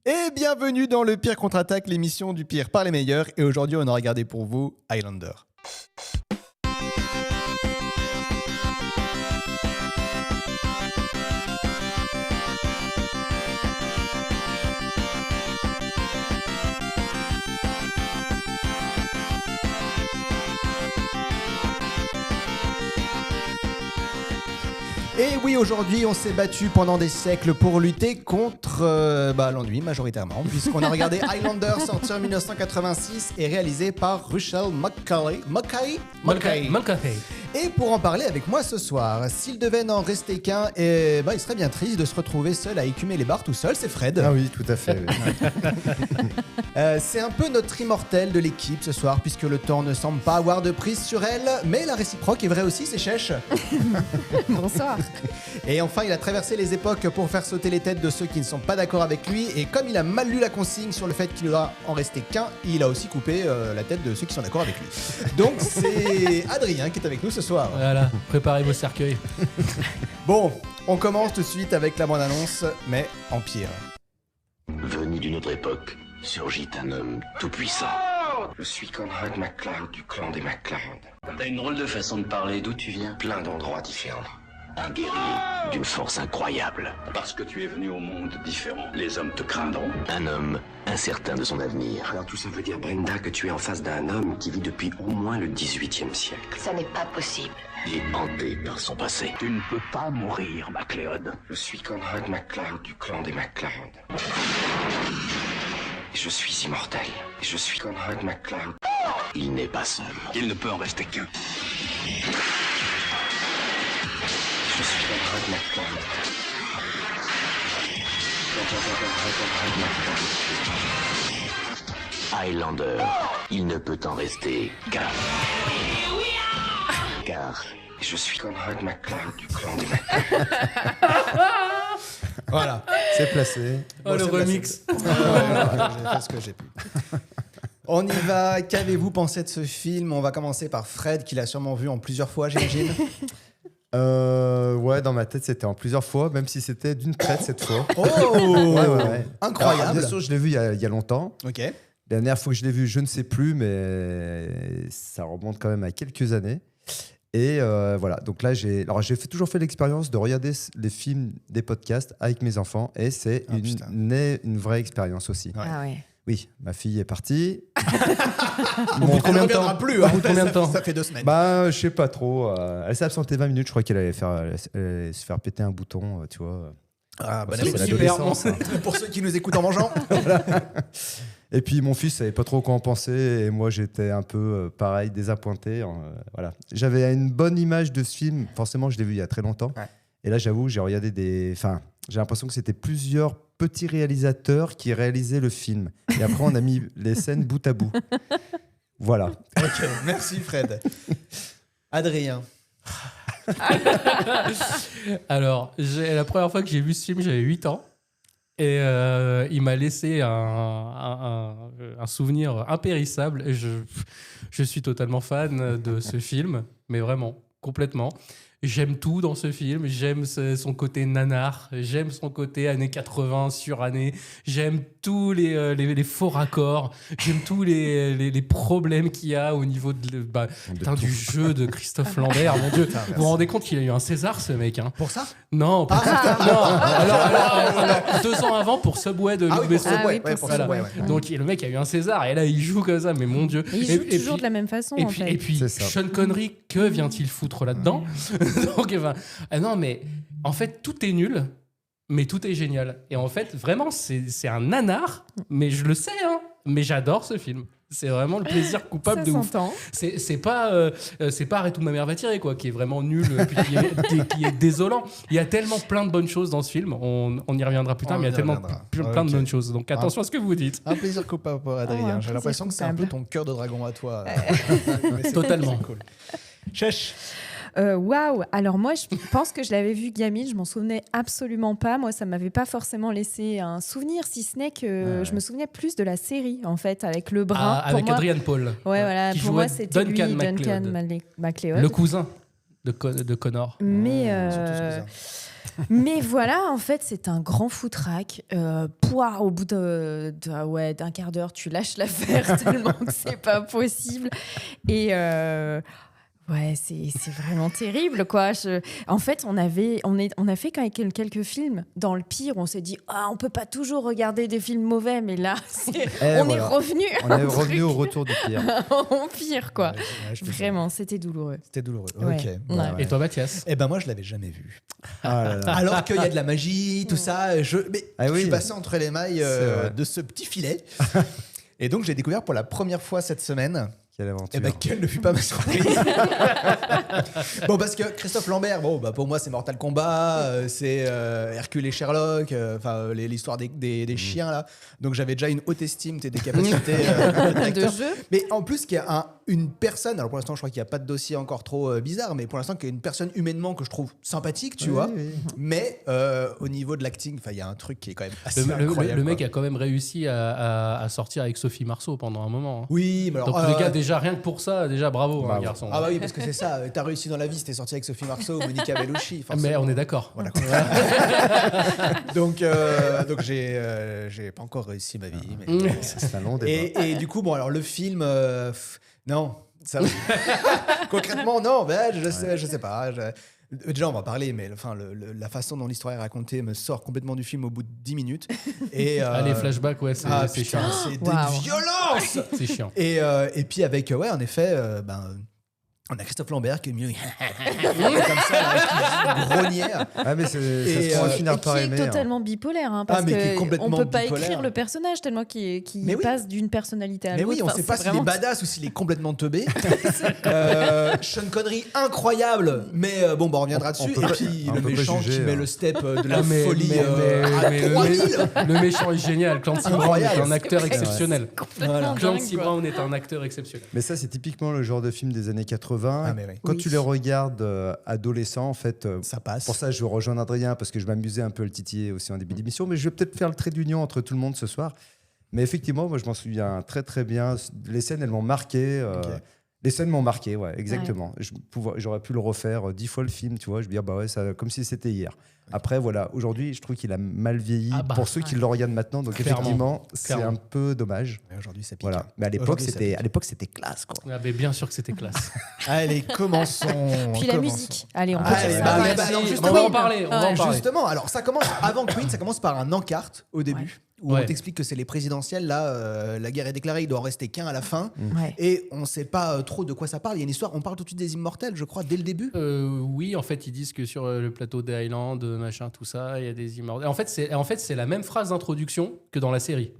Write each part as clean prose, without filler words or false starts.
Et bienvenue dans le Pire Contre-Attaque, l'émission du pire par les meilleurs. Et aujourd'hui, on a regardé pour vous Highlander. Et oui, aujourd'hui, on s'est battu pendant des siècles pour lutter contre l'ennui majoritairement, puisqu'on a regardé Highlander, sorti en 1986 et réalisé par Russell Mulcahy. Et pour en parler avec moi ce soir, s'il devait n'en rester qu'un, il serait bien triste de se retrouver seul à écumer les bars tout seul, c'est Fred. Ah oui, tout à fait. Oui. C'est un peu notre immortel de l'équipe ce soir, puisque le temps ne semble pas avoir de prise sur elle, mais la réciproque est vraie aussi, c'est Chèche. Bonsoir. Et enfin, il a traversé les époques pour faire sauter les têtes de ceux qui ne sont pas d'accord avec lui, et comme il a mal lu la consigne sur le fait qu'il ne doit en rester qu'un, il a aussi coupé la tête de ceux qui sont d'accord avec lui. Donc c'est Adrien qui est avec nous ce soir. Voilà, préparez vos cercueils. Bon, on commence tout de suite avec la bande-annonce, mais en pire. Venu d'une autre époque, surgit un homme tout-puissant. Je suis Conrad MacLeod du clan des MacLeod. T'as une drôle de façon de parler, d'où tu viens? Plein d'endroits différents. Un guerrier d'une force incroyable. Parce que tu es venu au monde différent, les hommes te craindront. Un homme incertain de son avenir. Alors tout ça veut dire, Brenda, que tu es en face d'un homme qui vit depuis au moins le 18e siècle. Ça n'est pas possible. Et hanté par son passé. Tu ne peux pas mourir, MacLeod. Je suis Conrad MacLeod du clan des MacLeod. Et je suis immortel. Et je suis Conrad MacLeod. Il n'est pas seul. Il ne peut en rester qu'un. Je suis Conrad MacLeod. Highlander. Il ne peut en rester qu'un. Car je suis Conrad MacLeod du clan des MacLeod. Voilà. C'est placé. Oh, le remix. J'ai fait ce que j'ai pu. On y va. Qu'avez-vous pensé de ce film? On va commencer par Fred, qui l'a sûrement vu en plusieurs fois, j'imagine. Ouais, dans ma tête, c'était en plusieurs fois, même si c'était d'une traite cette fois. Oh, ouais. incroyable. Alors, bien sûr, je l'ai vu il y a longtemps. Ok. La dernière fois que je l'ai vu, je ne sais plus, mais ça remonte quand même à quelques années. Et voilà, donc là, j'ai toujours fait l'expérience de regarder les films des podcasts avec mes enfants, et c'est une vraie expérience aussi. Ouais. Ah ouais. Oui, ma fille est partie. Elle ne reviendra plus. Au bout de combien de temps? Ça fait 2 semaines. Bah, je sais pas trop. Elle s'est absentée 20 minutes. Je crois qu'elle allait se faire péter un bouton, tu vois. Ah, bah, C'est super. l'adolescence, hein. Pour ceux qui nous écoutent en mangeant. Et puis mon fils savait pas trop quoi en penser, et moi j'étais un peu pareil, désappointé. Voilà. J'avais une bonne image de ce film. Forcément, je l'ai vu il y a très longtemps. Ouais. Et là, j'avoue, j'ai regardé j'ai l'impression que c'était plusieurs petits réalisateurs qui réalisaient le film. Et après, on a mis les scènes bout à bout. Voilà. Ok, merci Fred. Adrien. Alors, la première fois que j'ai vu ce film, j'avais 8 ans. Et il m'a laissé un souvenir impérissable. Et je suis totalement fan de ce film, mais vraiment, complètement. J'aime tout dans ce film. J'aime son côté nanar. J'aime son côté années 80, surannées. J'aime tous les faux raccords. J'aime tous les problèmes qu'il y a au niveau du jeu de Christophe Lambert. Mon Dieu, vous vous rendez compte qu'il a eu un César, ce mec, hein? Pour ça? Non, pour ça. Non. Alors, 2 ans avant pour Subway de Luc Besson. Pour Subway. Donc le mec a eu un César, et là il joue comme ça, mais mon Dieu. Il joue toujours de la même façon, en fait. Et puis Sean Connery, que vient-il foutre là-dedans? Donc, non, mais en fait, tout est nul, mais tout est génial. Et en fait, vraiment, c'est un nanar, mais je le sais, hein, mais j'adore ce film. C'est vraiment le plaisir coupable de ouf. C'est pas Arrête où ma mère va tirer, quoi, qui est vraiment nul, puis qui est désolant. Il y a tellement plein de bonnes choses dans ce film, on y reviendra plus tard, mais il y a tellement plein de bonnes choses. Donc attention à ce que vous dites. Un plaisir coupable pour Adrien. J'ai l'impression que c'est un peu ton cœur de dragon à toi. Totalement. Cool. Chèche. Waouh! Alors moi, je pense que je l'avais vu gamine, je m'en souvenais absolument pas. Moi, ça m'avait pas forcément laissé un souvenir, si ce n'est que je me souvenais plus de la série, en fait, avec le brun. Avec Adrian Paul. Ouais, voilà. Qui pour moi, c'était Duncan MacLeod. Le cousin de Connor. Mais, Surtout ce cousin. mais voilà, en fait, c'est un grand foutraque. Au bout d'un quart d'heure, tu lâches l'affaire tellement que c'est pas possible. Et ouais, c'est vraiment terrible, quoi. En fait, on a fait quand même quelques films. Dans le pire, on s'est dit, on peut pas toujours regarder des films mauvais, mais là, on est revenu. On est revenu au retour du pire. En pire, quoi. Ouais, je te Vraiment, c'était douloureux. C'était douloureux. Ouais. Ok. Ouais. Bon, Et toi, Mathias? Eh ben moi, je l'avais jamais vu. Ah là là. Alors qu'il y a de la magie, tout ça. Mais Ah je oui. suis passé entre les mailles C'est vrai. de ce petit filet. Et donc, j'ai découvert pour la première fois cette semaine. Quelle aventure. Et ben, quelle ne fut pas ma surprise. Bon, parce que Christophe Lambert, pour moi, c'est Mortal Kombat, c'est Hercule et Sherlock, l'histoire des chiens, là. Donc, j'avais déjà une haute estime des capacités De jeu. Mais en plus, qu'il y a une personne, alors pour l'instant, je crois qu'il n'y a pas de dossier encore trop bizarre, mais pour l'instant, qu'il y a une personne humainement que je trouve sympathique, tu vois. Oui. Mais au niveau de l'acting, il y a un truc qui est quand même assez incroyable. Le mec quoi. a quand même réussi à sortir avec Sophie Marceau pendant un moment. Hein. Oui, mais alors. Donc, les gars, déjà, rien que pour ça, déjà, bravo, Bravo. garçon. Ah bah oui, parce que c'est ça, t'as réussi dans la vie, si t'es sorti avec Sophie Marceau ou Monica Bellucci. Mais on est d'accord. Voilà. donc j'ai pas encore réussi ma vie. Mais, C'est un long débat. et du coup, alors le film, non. Ça... Concrètement, non, je sais pas. Déjà, on va parler, mais la façon dont l'histoire est racontée me sort complètement du film au bout de 10 minutes. Et, Les flashbacks, ouais, c'est putain, chiant. c'est Wow. d'une violence. C'est chiant. Et puis avec, en effet, on a Christophe Lambert qui est mieux comme ça, là, qui grognait. Ah, mais ça Et, se pourrait et finir Et qui par est aimer. hein. totalement bipolaire, hein, parce mais qui est qu'on complètement ne peut pas bipolaire. écrire le personnage tellement qu'il Mais oui. passe d'une personnalité à Mais l'autre. oui, on Enfin, sait pas c'est s'il est vraiment- badass ou s'il est complètement teubé. Sean Connery, incroyable, mais on reviendra dessus. peut Et pas- puis on le peut pas méchant juger, qui met hein. le step de la Ah, folie à mais 3000. le méchant est génial. Clancy Brown Incroyable. est un acteur C'est vrai. exceptionnel. Complètement Clancy dingue, quoi. Brown est un acteur exceptionnel. Mais ça, c'est typiquement le genre de film des années 80. Ah, mais oui. Quand Oui. tu les regardes adolescents, en fait, Ça passe. pour ça, je rejoins Adrien parce que je m'amusais un peu à le titiller aussi en début d'émission. Mais je vais peut-être faire le trait d'union entre tout le monde ce soir. Mais effectivement, moi, je m'en souviens très, très bien. Les scènes, elles m'ont marqué. Ok. Les scènes m'ont marqué, ouais, exactement. J'aurais pu le refaire 10 fois le film, tu vois. Je veux dire, bah ouais, ça, comme si c'était hier. Après, voilà, aujourd'hui, je trouve qu'il a mal vieilli Ah bah, pour ceux qui le regardent maintenant. Donc, Clairement. effectivement, c'est Clairement. un peu dommage. Mais aujourd'hui, ça pique. Voilà. Mais à l'époque, Aujourd'hui, ça pique. c'était classe, quoi. Ah, mais bien sûr que c'était classe. Allez, commençons. Puis la commençons. musique. Allez, on peut Allez, dire bah, ça. ouais, Ouais. bah, alors, on justement, va en parler. On va en Ouais. parler. Justement, alors ça commence avant Queen, ça commence par un encart au début. Où Ouais. on t'explique que c'est les présidentielles, là, la guerre est déclarée, il doit en rester qu'un à la fin. Ouais. Et on sait pas trop de quoi ça parle. Il y a une histoire, on parle tout de suite des immortels, je crois, dès le début. Oui, en fait, ils disent que sur le plateau des Highlands, machin, tout ça, il y a des immortels. En fait, c'est la même phrase d'introduction que dans la série.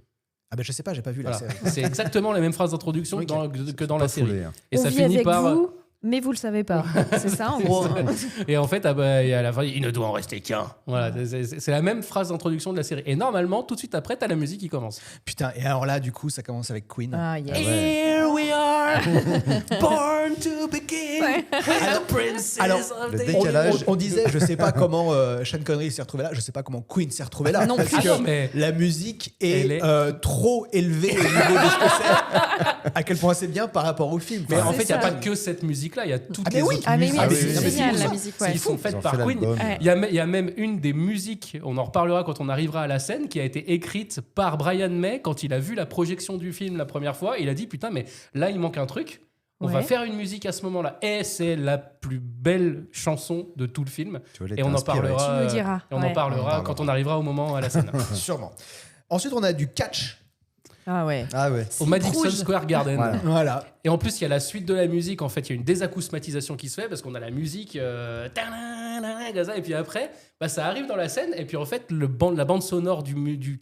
Ah ben je sais pas, j'ai pas vu la Voilà. série. C'est exactement la même phrase d'introduction Ok. que dans la Pas série. foulé, hein. Et On ça vit finit avec par. vous, mais vous le savez pas. C'est ça, en gros. hein. Et en fait, et à la fin, il ne doit en rester qu'un. Voilà, c'est la même phrase d'introduction de la série. Et normalement, tout de suite après, t'as la musique qui commence. Putain, et alors là, du coup, ça commence avec Queen. Ah, yes. Here we are, born to be king, and the princess Alors, of le the décalage- On disait, je sais pas comment Sean Connery s'est retrouvé là, je sais pas comment Queen s'est retrouvé là. Non parce plus. que Ah non, mais- la musique Elle est, est- trop élevée au niveau de ce que c'est. À quel point c'est bien par rapport au film. Mais Enfin, en fait, il n'y a ça. pas que cette musique-là, il y a toutes Ah, mais les oui. autres Ah, mais musiques. oui, Ah oui, c'est oui, oui. génial, C'est la ça. musique. Ils Ouais. sont faites Ils ont par fait Queen. l'album. Ouais. Il y a même une des musiques, on en reparlera quand on arrivera à la scène, qui a été écrite par Brian May quand il a vu la projection du film la première fois. Il a dit putain, mais là il manque un truc. On va Ouais. faire une musique à ce moment-là. Et c'est la plus belle chanson de tout le film. Tu vois, elle Et on était en inspirée. parlera. Tu me diras. Et on Ouais. en parlera quand on arrivera au moment à la scène. Sûrement. Ensuite, on a du catch. Ah ouais. Ah ouais. Au Madison rouge. Square Garden. Voilà. Voilà. Et en plus, il y a la suite de la musique. En fait, il y a une désacousmatisation qui se fait parce qu'on a la musique. Comme ça. Et puis après, bah, ça arrive dans la scène. Et puis en fait, la bande sonore du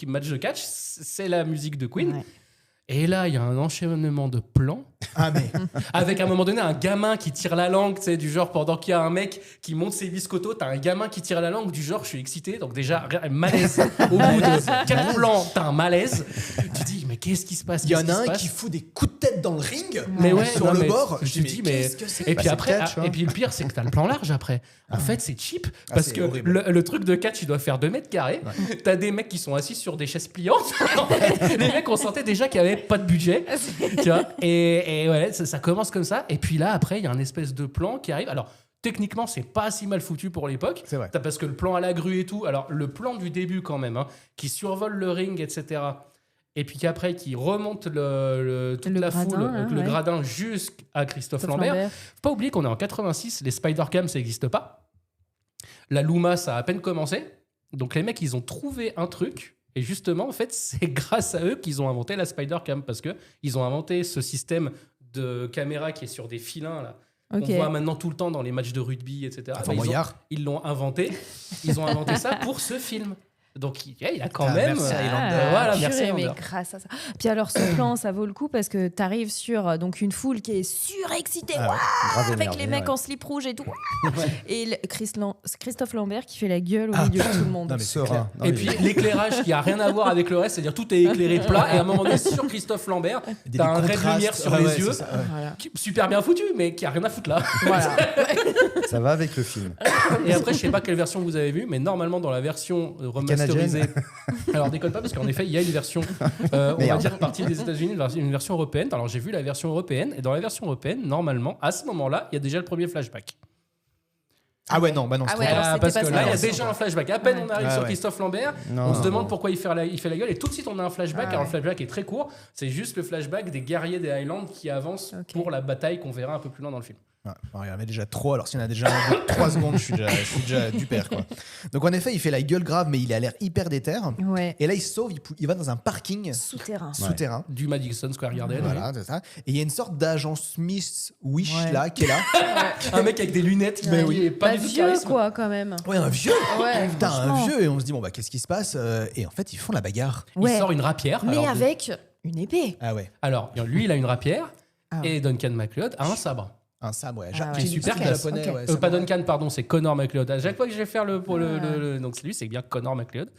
match de catch, c'est la musique de Queen. Ouais. Et là, il y a un enchaînement de plans. Ah, mais. Avec à un moment donné un gamin qui tire la langue, tu sais, du genre pendant qu'il y a un mec qui monte ses biscottos, t'as un gamin qui tire la langue, du genre je suis excité, donc déjà malaise. Au bout de 4 plans, t'as un malaise. Tu dis, mais qu'est-ce qui se passe? Il y en Qu'est-ce a se un passe qui fout des coups de tête dans le ring. Mais ouais, sur non, le mais bord. je Je te dis, dis, mais mais. qu'est-ce que c'est Et puis c'est après, catch, hein. et puis le pire, c'est que t'as le plan large après. En fait, c'est cheap parce c'est que horrible. le truc de catch, il doit faire 2 mètres carrés. T'as des mecs qui sont assis sur des chaises pliantes. En fait, les mecs, on sentait déjà qu'il n'y avait pas de budget. Tu vois, et ouais, ça commence comme ça. Et puis là, après, il y a un espèce de plan qui arrive. Alors, techniquement, c'est pas si mal foutu pour l'époque. C'est vrai. Parce que le plan à la grue et tout, alors le plan du début quand même, hein, qui survole le ring, etc. Et puis qu'après, qui remonte toute Le la gradin, foule, hein, le ouais. gradin jusqu'à Christophe Lambert. Faut pas oublier qu'on est en 86, les Spider-Cam, ça n'existe pas. La Luma, ça a à peine commencé. Donc les mecs, ils ont trouvé un truc. Et justement, en fait, c'est grâce à eux qu'ils ont inventé la Spider-Cam. Parce qu'ils ont inventé ce système de caméra qui est sur des filins, là. Ok. On voit maintenant tout le temps dans les matchs de rugby, etc. Enfin, Moyard. Ils l'ont inventé. Ils ont inventé ça pour ce film. Donc il a quand Ah, même... merci, Highlander. voilà, purée, merci mais Highlander. grâce à ça. Puis alors, ce plan, ça vaut le coup parce que t'arrives sur donc une foule qui est surexcitée, Ah ouais. Grave avec énervé, les mecs ouais. en slip rouge et tout. Et Christophe Lambert qui fait la gueule au milieu de tout le monde. Non, mais c'est clair. Serein. Non, Et mais- puis l'éclairage qui a rien à voir avec le reste, c'est-à-dire tout est éclairé plat et à un moment donné sur Christophe Lambert, Des t'as un ray de contrastes. lumière sur Ouais, les ouais, yeux, c'est ça, ouais. Voilà. super bien foutu mais qui a rien à foutre là. Voilà. Ça va avec le film. Et après je sais pas quelle version vous avez vue, mais normalement dans la version remasterisée, alors déconne pas parce qu'en effet il y a une version, on va Merde. dire partie des États-Unis, une version européenne. Alors j'ai vu la version européenne et dans la version européenne normalement à ce moment-là il y a déjà le premier flashback. Ah ouais, non, bah non, c'est Ah trop ouais, tard. alors, c'était parce pas que ça. là, il y a Non, c'est déjà un flashback. À peine Ouais. on arrive Ah sur ouais. Christophe Lambert, Non, on se non, demande non. pourquoi il fait la gueule. Et tout de suite, on a un flashback. Ah Alors, le ouais. flashback est très court. C'est juste le flashback des guerriers des Highlands qui avancent Ok. pour la bataille qu'on verra un peu plus loin dans le film. Ouais, bon, il y en a déjà trop, alors s'il y en a déjà 3 secondes, je suis déjà du père, quoi. Donc en effet, il fait la gueule grave, mais il a l'air hyper déter. Ouais. Et là, il se sauve, il va dans un parking Souterrain. souterrain. Du Madison Square Garden. Voilà, c'est ça. Et il y a une sorte d'agent Smith-Wish Ouais. là, qui est là. Un mec avec des lunettes, Mais mais oui. oui, pas Bah, du tout de vieux, charisme. quoi, quand même. Ouais, un vieux. Ouais, Putain, un franchement. vieux. Et on se dit, bon, bah, qu'est-ce qui se passe Et en fait, ils font la bagarre. Il Ouais. sort une rapière. Mais Alors, avec une épée. Ah ouais, alors, lui, il a une rapière. Ah. Et Duncan MacLeod a un sabre. un sabre, ouais. Ah ouais. Qui est super Ok, japonais, ok. ouais. Pas samouraï. Duncan, pardon, c'est Connor MacLeod. À chaque fois que je vais faire donc c'est lui, c'est bien Connor MacLeod.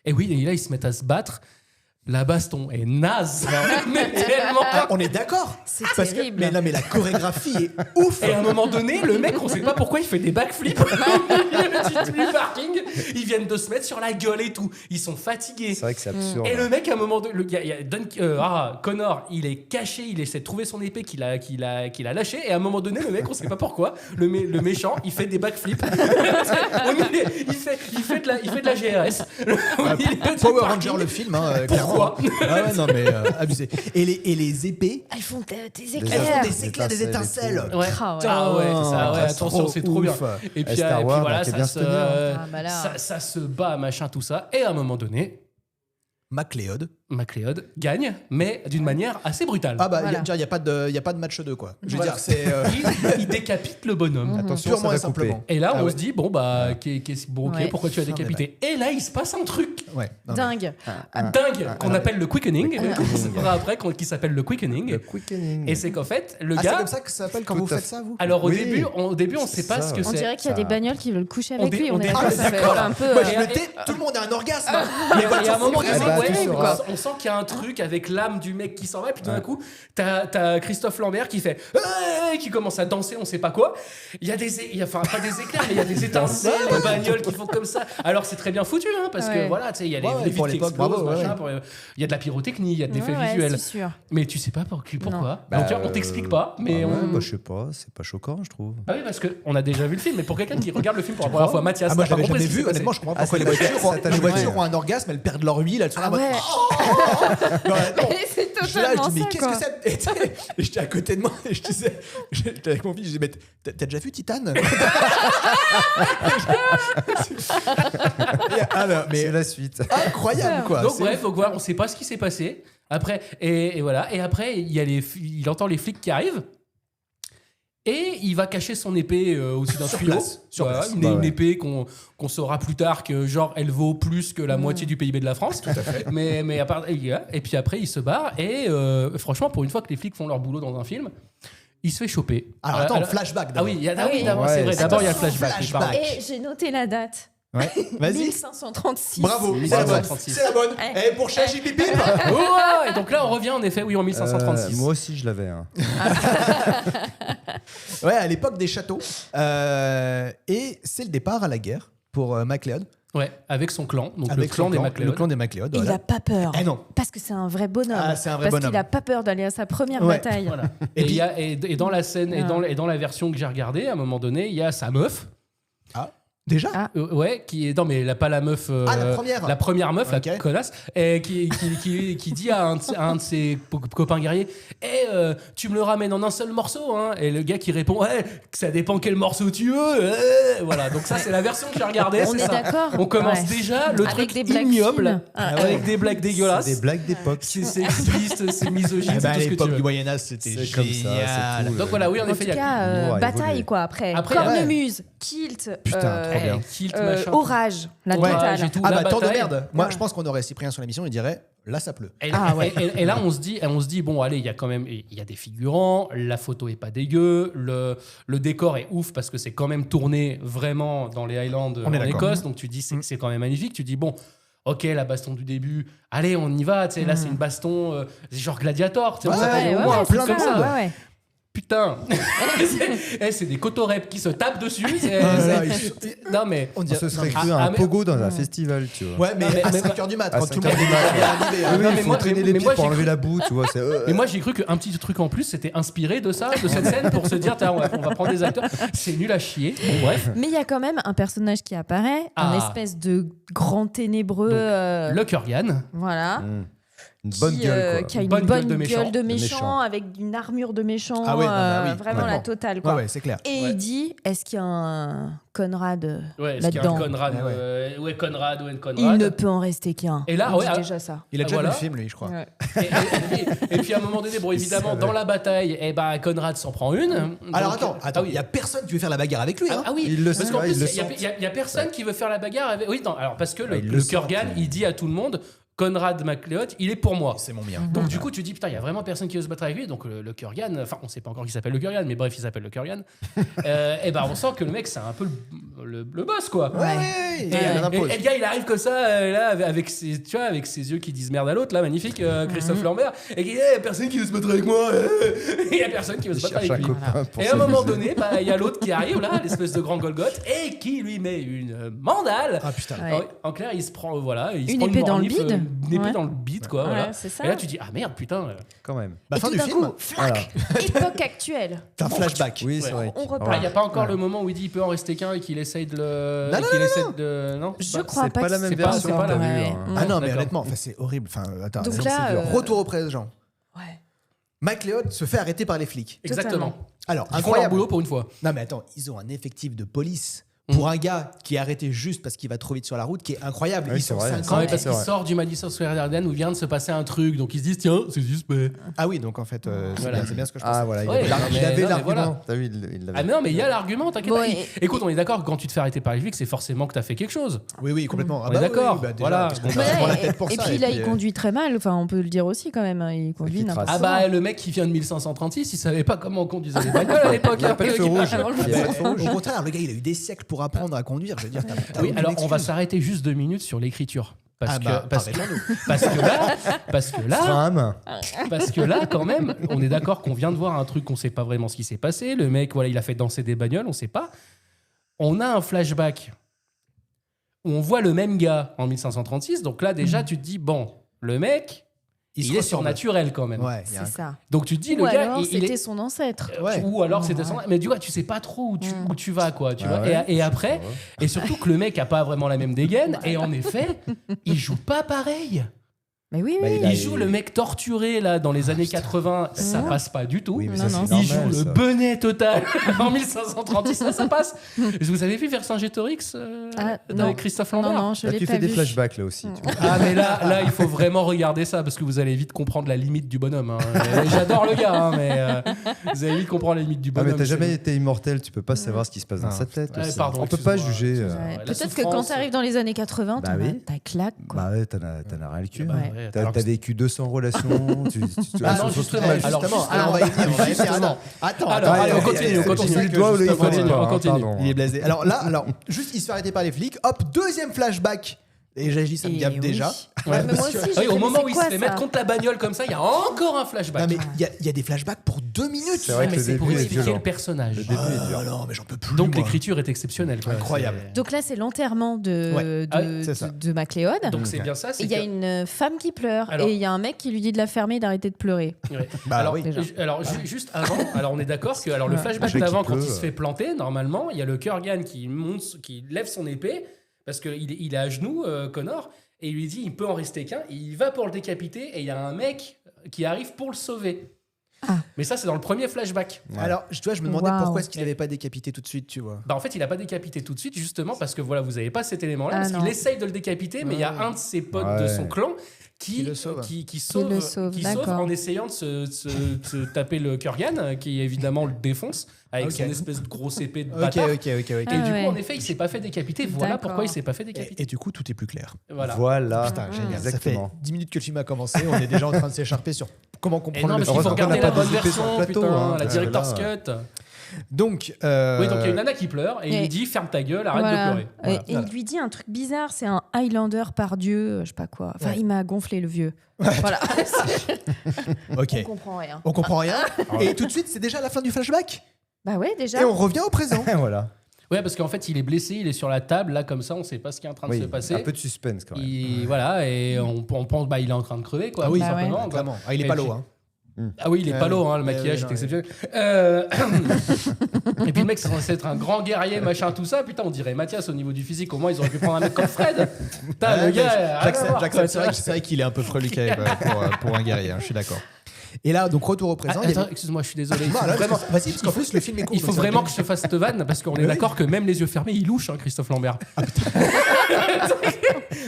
Et oui, et là, ils se mettent à se battre. La baston est naze. Mais tellement. Ah, on est d'accord. C'est Parce que, terrible. mais non, mais la chorégraphie est ouf. Et à un moment donné, le mec, on sait pas pourquoi il fait des backflips au milieu du parking. Ils viennent de se mettre sur la gueule et tout. Ils sont fatigués. C'est vrai que c'est absurde. Et le mec, à un moment donné, il y a Connor, il est caché, il essaie de trouver son épée qu'il a lâchée. Et à un moment donné, le mec, on sait pas pourquoi, le méchant, il fait des backflips. Au milieu, il fait de la GRS. Au milieu du Power parking. Ranger le film, hein, Pourquoi clairement. Ah ouais, non, mais abusé. Et les épées, Ils font des elles font éclairs. des éclairs, des étincelles et étincelles. tout. Ouais. Ah ouais. Ah ouais, c'est ça, ouais, Ah, attention, c'est trop bien. ouf. Et puis, Star et puis Wars, voilà, donc, il ça est bien se, tenu, hein. Ah, bah là. ça se bat, machin, tout ça. Et à un moment donné, MacLeod. MacLeod gagne, mais d'une manière assez brutale. Ah bah, Voilà. il n'y a pas de match 2, quoi. Je veux Voilà. dire, c'est Il décapite le bonhomme. Attention, purement ça et va couper. simplement. Et là, Ah on ouais. se dit, bon, bah, bon, ok, Ouais. pourquoi tu as Non, mais décapité Et là, il se passe un truc Ouais. non, mais- Dingue. dingue qu'on appelle le quickening, qu'on saura après, qui s'appelle le quickening. Le quickening. Et c'est qu'en fait, le Ah, c'est gars. comme ça que ça s'appelle quand Tout vous à faites ça, vous Alors Oui. au début, on sait pas Ça, ce que On c'est. dirait qu'il y a ça. des bagnoles qui veulent coucher On avec dé- lui. on On est dé- d'accord, Ah, ça fait d'accord. un peu. Moi, je Et- me et- tais, tout le monde a un orgasme. Et à un moment donné, Eh bah, tu ouais, sauras. on sent qu'il y a un truc avec l'âme du mec qui s'en va, et puis tout d'un coup, t'as Christophe Lambert qui fait qui commence à danser, on sait pas quoi. Il y a enfin pas des éclairs, mais il y a des étincelles, des bagnoles qui font comme ça. Alors c'est très bien foutu, hein, parce que Ouais. voilà, tu sais, il y a Ouais, les pour vitres qui l'époque, explosent, bravo, machin, ouais. il y a de la pyrotechnie, il y a de l'effet Ouais, visuel. c'est sûr. Mais tu sais pas pourquoi. Non. Donc on t'explique pas, mais Ah ouais, on. bah, je sais pas, c'est pas choquant, je trouve. Ah oui, parce qu'on a déjà vu le film, mais pour quelqu'un qui regarde le film pour la première fois, Mathias, Ah, moi, t'as je l'avais pas compris jamais ce qui vu. s'est passé. Honnêtement, je comprends Ah, pourquoi ça les t'a- voitures, ça t'a les choqué. voitures ont un orgasme, elles perdent leur huile, elles sont là. Ah en mode, ouais. Non, non. C'est Je suis là, je totalement dis, mais ça, qu'est-ce quoi. que c'est Et tu sais, et j'étais à côté de moi et je disais, j'étais avec mon fils, je disais, mais t'as déjà vu Titan Alors, mais C'est la suite. incroyable, quoi. Donc C'est bref, donc voilà, on sait pas ce qui s'est passé. Après, et voilà. Et après, il entend les flics qui arrivent. Et il va cacher son épée au-dessus d'un Sur tuyau. place, sur Voilà, place. Une, Bah une ouais. épée qu'on saura plus tard que genre elle vaut plus que la moitié du PIB de la France. Tout à fait. Mais à part, et puis après il se barre et franchement pour une fois que les flics font leur boulot dans un film, il se fait choper. Alors attends, flashback Ah d'abord. oui, oui. d'abord, Ouais, c'est vrai. c'est D'abord il y a le Attention, flashback. flashback. pardon. Et j'ai noté la date. Ouais. Vas-y. 1536. Bravo, Oui, c'est la bravo. bonne. C'est la bonne. Ouais. Et pour Chachi Pipip Oh, et donc là on revient en effet oui en 1536. Moi aussi, je l'avais. Hein. Ouais, à l'époque des châteaux. Et c'est le départ à la guerre pour MacLeod. Ouais, avec son clan, donc Avec le clan son des MacLeod. Le clan des MacLeod. Et il voilà. a pas peur. Eh non. Parce que c'est un vrai bonhomme. Ah, c'est un vrai Parce bonhomme. qu'il a pas peur d'aller à sa première Ouais. bataille. Voilà. Et Et, puis- il y a- et dans la scène, et dans la version que j'ai regardée, à un moment donné, il y a sa meuf. Déjà Ah. Ouais, qui est. Non, mais pas la meuf. la première. La première meuf, Ok. la connasse, et qui dit à un de ses copains guerriers tu me le ramènes en un seul morceau, hein. Et le gars qui répond ouais, ça dépend quel morceau tu veux. Voilà, donc ça, c'est la version que j'ai regardée. On c'est est ça. d'accord. On commence Ouais. déjà le Avec truc des blagues ignoble, fines. Ah ouais. avec des blagues dégueulasses. C'est des blagues d'époque. C'est sexiste, c'est misogyne, Eh ben, c'est à tout ce que tu l'époque veux. du Moyen-Âge, c'était C'est comme ça, génial. c'est tout. Donc voilà, oui, en En effet, tout il y a. cas, l'humour a bataille évolué. quoi après. Après, Cornemuse, kilt, Putain, trop bien. Kilt, machin. orage, la Ouais. totale. J'ai tout. Ah La bah, temps de bataille. merde. Moi, Ouais. je pense qu'on aurait Cyprien sur l'émission, il dirait là, ça pleut. Et, Ah ouais. et là, on se dit, bon, allez, il y a quand même, il y a des figurants, la photo est pas dégueu, le décor est ouf parce que c'est quand même tourné vraiment dans les Highlands On est en d'accord. Écosse, donc tu dis c'est quand même magnifique. Tu dis bon, ok, la baston du début, allez, on y va. Tu sais, là, c'est une baston genre Gladiator. Tu sais, on Ouais, s'attendait au ouais, moins à un plein truc de comme monde. ça. Ouais. Putain, c'est des cotorep qui se tapent dessus. là, Non mais On On dirait se serait Ah, cru ah, un mais- pogo dans un festival, tu vois. Ouais, mais Non, mais- à mais- 5h du mat, à quand tout le 5 monde heures du mat, est arrivé. Oui, non, il mais faut moi- traîner mais les moi, pieds pour j'ai enlever cru- la boue, tu vois. Mais moi, j'ai cru qu'un petit truc en plus, c'était inspiré de ça, de cette scène, pour se dire, tiens, on va prendre des acteurs. C'est nul à chier. Bon, bref. Mais il y a quand même un personnage qui apparaît, un Ah. espèce de grand ténébreux. Donc, Le Kurgan. Voilà. Une bonne gueule, quoi. Qui a une Bonne bonne gueule de méchant. gueule de méchant, méchant. avec une armure de méchant. Ah ouais, non, bah oui, vraiment la complètement. totale. Quoi. Ouais, c'est clair. Et Ouais. il dit est-ce qu'il y a un Conrad Ouais, est-ce qu'il y a un là-dedans Conrad, Ah ouais. ouais, Conrad ou un Conrad. Il ne peut en rester qu'un. Et là, On ouais, dit ah, déjà ça. Il a déjà Voilà. vu le film, lui, je crois. Ouais. Et puis à un moment donné, bon, évidemment, dans la bataille, Conrad s'en prend une. Alors Donc, attends, oui. il y a personne qui veut faire la bagarre avec lui. Ah, Hein. ah oui, Il le parce sait, qu'en ouais, plus, il le il y a personne qui veut faire la bagarre avec. Oui, non, alors parce que Ah, il le le sent, Kurgan, puis- il dit à tout le monde Conrad MacLeod, il est pour moi. C'est mon bien. Donc du coup, tu dis putain, il y a vraiment personne qui veut se battre avec lui. Donc le Kurgan, enfin, on sait pas encore qui s'appelle le Kurgan, mais bref, il s'appelle le Kurgan. Et ben, on sent que le mec, c'est un peu le boss, quoi. Ouais, Et, il en impose. et le gars, il arrive comme ça, là, avec ses, tu vois, avec ses yeux qui disent merde à l'autre, là, magnifique, Christophe Lambert, et qui dit, y a personne qui veut se battre avec moi. Il y a personne qui veut se Il battre cherche avec un lui. copain pour Et à un moment s'amuser. donné, il y a l'autre qui arrive, là, l'espèce de grand Golgoth, et qui lui met une mandale. Ah putain. Ouais. En clair, il se prend, voilà, il se Une prend épée dans le mornif, bide. une épée Ouais. dans le bide, quoi. Ouais, Voilà. c'est ça. Et là, tu dis, ah merde, putain. Quand même. Bah, Et fin tout du d'un film, coup, flac, époque actuelle. t'as un flashback. Oui, c'est vrai. On repart. Ah, il n'y a pas encore le moment où il dit il peut en rester qu'un et qu'il essaye de le. Non, et non, qu'il non, essaie non. de. Non Je Bah, crois c'est pas pas que la même c'est version, encore, t'as vu, ouais. hein. Ah non, mais D'accord. honnêtement, enfin, c'est horrible. Enfin, attends, Donc c'est là, dur. Retour au présent. Ouais. MacLeod se fait arrêter par les flics. Exactement. Alors, Ils font leur incroyable. boulot pour une fois. Non, mais attends, ils ont un effectif de police pour un gars qui est arrêté juste parce qu'il va trop vite sur la route qui est incroyable. Oui, Ils c'est sont vrai. 50. Non, mais parce c'est qu'il vrai. sort du Madison Square Garden où vient de se passer un truc, donc ils se disent tiens, c'est suspect. Ah oui, donc en fait, Voilà. c'est bien ce que je pensais. Ah voilà, Ouais, il non, mais- avait non, mais l'argument. voilà. T'as vu, il l'avait. Ah mais non, mais il y a l'argument, t'inquiète Bon, pas. et- Écoute, on est d'accord que quand tu te fais arrêter par les flics, c'est forcément que t'as fait quelque chose. Oui, oui, complètement. On est d'accord. déjà, Voilà. parce qu'on Ouais, va se prendre la Ouais, tête pour et ça. puis là, il conduit très mal. Enfin, on peut le dire aussi quand même. Hein. Il conduit qui n'importe trace. Ah comment. bah le mec qui vient de 1536, il savait pas comment on conduisait les bagnoles à l'époque. Il y a pas de feu rouge. Avant le Il y a pas de feu Au rouge. contraire, le gars, il a eu des siècles pour apprendre à conduire. Je veux dire, t'as Oui, aucune alors on va excuse. s'arrêter juste 2 minutes sur l'écriture. Parce Ah que, bah, parce, que, arrêtons-nous. parce que là, Frein à main. parce que là, quand même, on est d'accord qu'on vient de voir un truc qu'on sait pas vraiment ce qui s'est passé. Le mec, voilà, il a fait danser des bagnoles, on sait pas. On a un flashback où on voit le même gars en 1536. Donc là, déjà, tu te dis, bon, le mec, Il se il est ressemble. surnaturel quand même. Ouais, il y a C'est ça. Donc tu te dis, Ou le gars, alors, il c'était est. son ancêtre. Ouais. Ou alors c'était son. Mais du coup, tu sais pas trop où tu vas, quoi. Tu Ah vois. ouais, Et après, et surtout que le mec a pas vraiment la même dégaine. Et en effet, il joue pas pareil. Mais oui, Bah, oui. il Il joue le mec torturé là dans les années 80, ça passe pas du tout. Oui, mais Non, ça, non. c'est Il joue normal, le ça. bonnet total en 1536, ça passe. Vous avez vu Vercingétorix Ah, non. avec Christophe Non, Lambert non, je Là, l'ai tu pas fais des vu. flashbacks là aussi. tu vois. Ah mais là il faut vraiment regarder ça parce que vous allez vite comprendre la limite du bonhomme. Hein. J'adore le gars, hein, mais vous allez vite comprendre la limite du Ah, bonhomme. mais t'as jamais c'est- été immortel, tu peux pas savoir ce qui se passe dans Ah. sa tête. Ouais, aussi. pardon, On peut pas excuse-moi, juger. excuse-moi. Ouais. La Peut-être que souffrance. quand t'arrives dans les années 80, Bah oui. t'as claque, quoi. Bah ouais, t'en as rien le cul. Bah hein. ouais, T'as alors t'as que- vécu 200 relations. Ah non, non, justement, justement. alors, Justement. Alors, on va y venir. On va y venir. justement. Attends, Alors, attends, allez, on attends, continue, c'est on pour continue. ça Le que doigt ou le justement, continue, pas, on hein, continue. pardon. Il est blasé. Alors là, juste, il se fait arrêter par les flics. Hop, deuxième flashback Et j'ai dit, ça me gave déjà. Ouais, mais moi aussi, j'ai Au fait, moment mais où il c'est se fait quoi, mettre contre la bagnole comme ça, il y a encore un flashback. Non, mais il y a des flashbacks pour 2 minutes. C'est vrai que mais le c'est pour début est expliquer violent. le personnage. Le début est dur. non, mais j'en peux plus. Donc moi. l'écriture est exceptionnelle. quoi. Incroyable. Donc là, c'est l'enterrement Ouais. de, ça. de MacLeod. Donc c'est bien ça. Et il y a une femme qui pleure Alors- et il y a un mec qui lui dit de la fermer et d'arrêter de pleurer. Ouais. Bah alors, oui. déjà. Juste avant, alors on est d'accord que alors le flashback Je sais d'avant, qu'il quand pleut, il se fait planter, normalement, il y a le Kurgan qui lève son épée parce qu'il est à genoux, Connor, et il lui dit il peut en rester qu'un. Il va pour le décapiter et il y a un mec qui arrive pour le sauver. Ah. Mais ça, c'est dans le premier flashback. Ouais. Alors, tu vois, je me demandais Waouh. pourquoi est-ce qu'il n'avait pas décapité tout de suite, tu vois. Bah en fait, il a pas décapité tout de suite, justement parce que voilà, vous avez pas cet élément-là, Ah parce non. qu'il essaye de le décapiter, mais il y a Ouais. un de ses potes Ouais. de son clan qui le sauve. qui le sauve, sauve, qui sauve d'accord. en essayant de se taper le Kurgan, qui évidemment le défonce avec Ok. son espèce de grosse épée de Ok, bâtard. ok. Et Ah du ouais. coup, en effet, il s'est pas fait décapiter. Voilà D'accord. pourquoi il s'est pas fait décapiter. Et du coup, tout est plus clair. Voilà. Voilà. Putain, génial. Ça fait Exactement. 10 minutes que le film a commencé. On est déjà en train de s'écharper sur comment Et comprendre non, le parce qu'il film. faut regarder qu'on la n'a pas bonne développé sur version, le plateau, putain, hein. la director's Là. cut. Donc, Oui, donc il y a une nana qui pleure et il Et- lui dit ferme ta gueule, arrête Voilà. de pleurer. Voilà. Et il lui dit un truc bizarre, c'est un Highlander par Dieu, je sais pas quoi. Enfin, il m'a gonflé le vieux. Voilà. ok. On comprend rien. On comprend rien. Et tout de suite, c'est déjà la fin du flashback. Bah ouais, déjà. Et on revient au présent. Voilà. Ouais, parce qu'en fait, il est blessé, il est sur la table, là, comme ça, on sait pas ce qui est en train de Oui, se passer. un peu de suspense quand même. Voilà, et on pense bah il est en train de crever, quoi. Ah oui, Bah simplement. ouais. quoi. Clairement. Ah, il est Et pas puis- lourd. Hein. Ah oui, il est pas lourd, hein, le Ouais, maquillage ouais, est non, exceptionnel. Et puis le mec, c'est censé être un grand guerrier, machin, tout ça. Putain, on dirait Mathias au niveau du physique. Au moins, ils auraient pu prendre un mec comme Fred. Putain, Ouais, le gars. mais rien à J'accepte, voir, j'accepte. quoi, C'est vrai qu'il est un peu freluqué pour un guerrier. Hein, je suis d'accord. Et là, donc retour au présent. Ah, il y a- attends, excuse-moi, je suis désolé. Il faut Voilà, vraiment, vas-y, parce qu'en plus, le film est court. il faut donc ça va vraiment bien. que je te fasse cette vanne parce qu'on est Oui. d'accord que même les yeux fermés, il louche, hein, Christophe Lambert.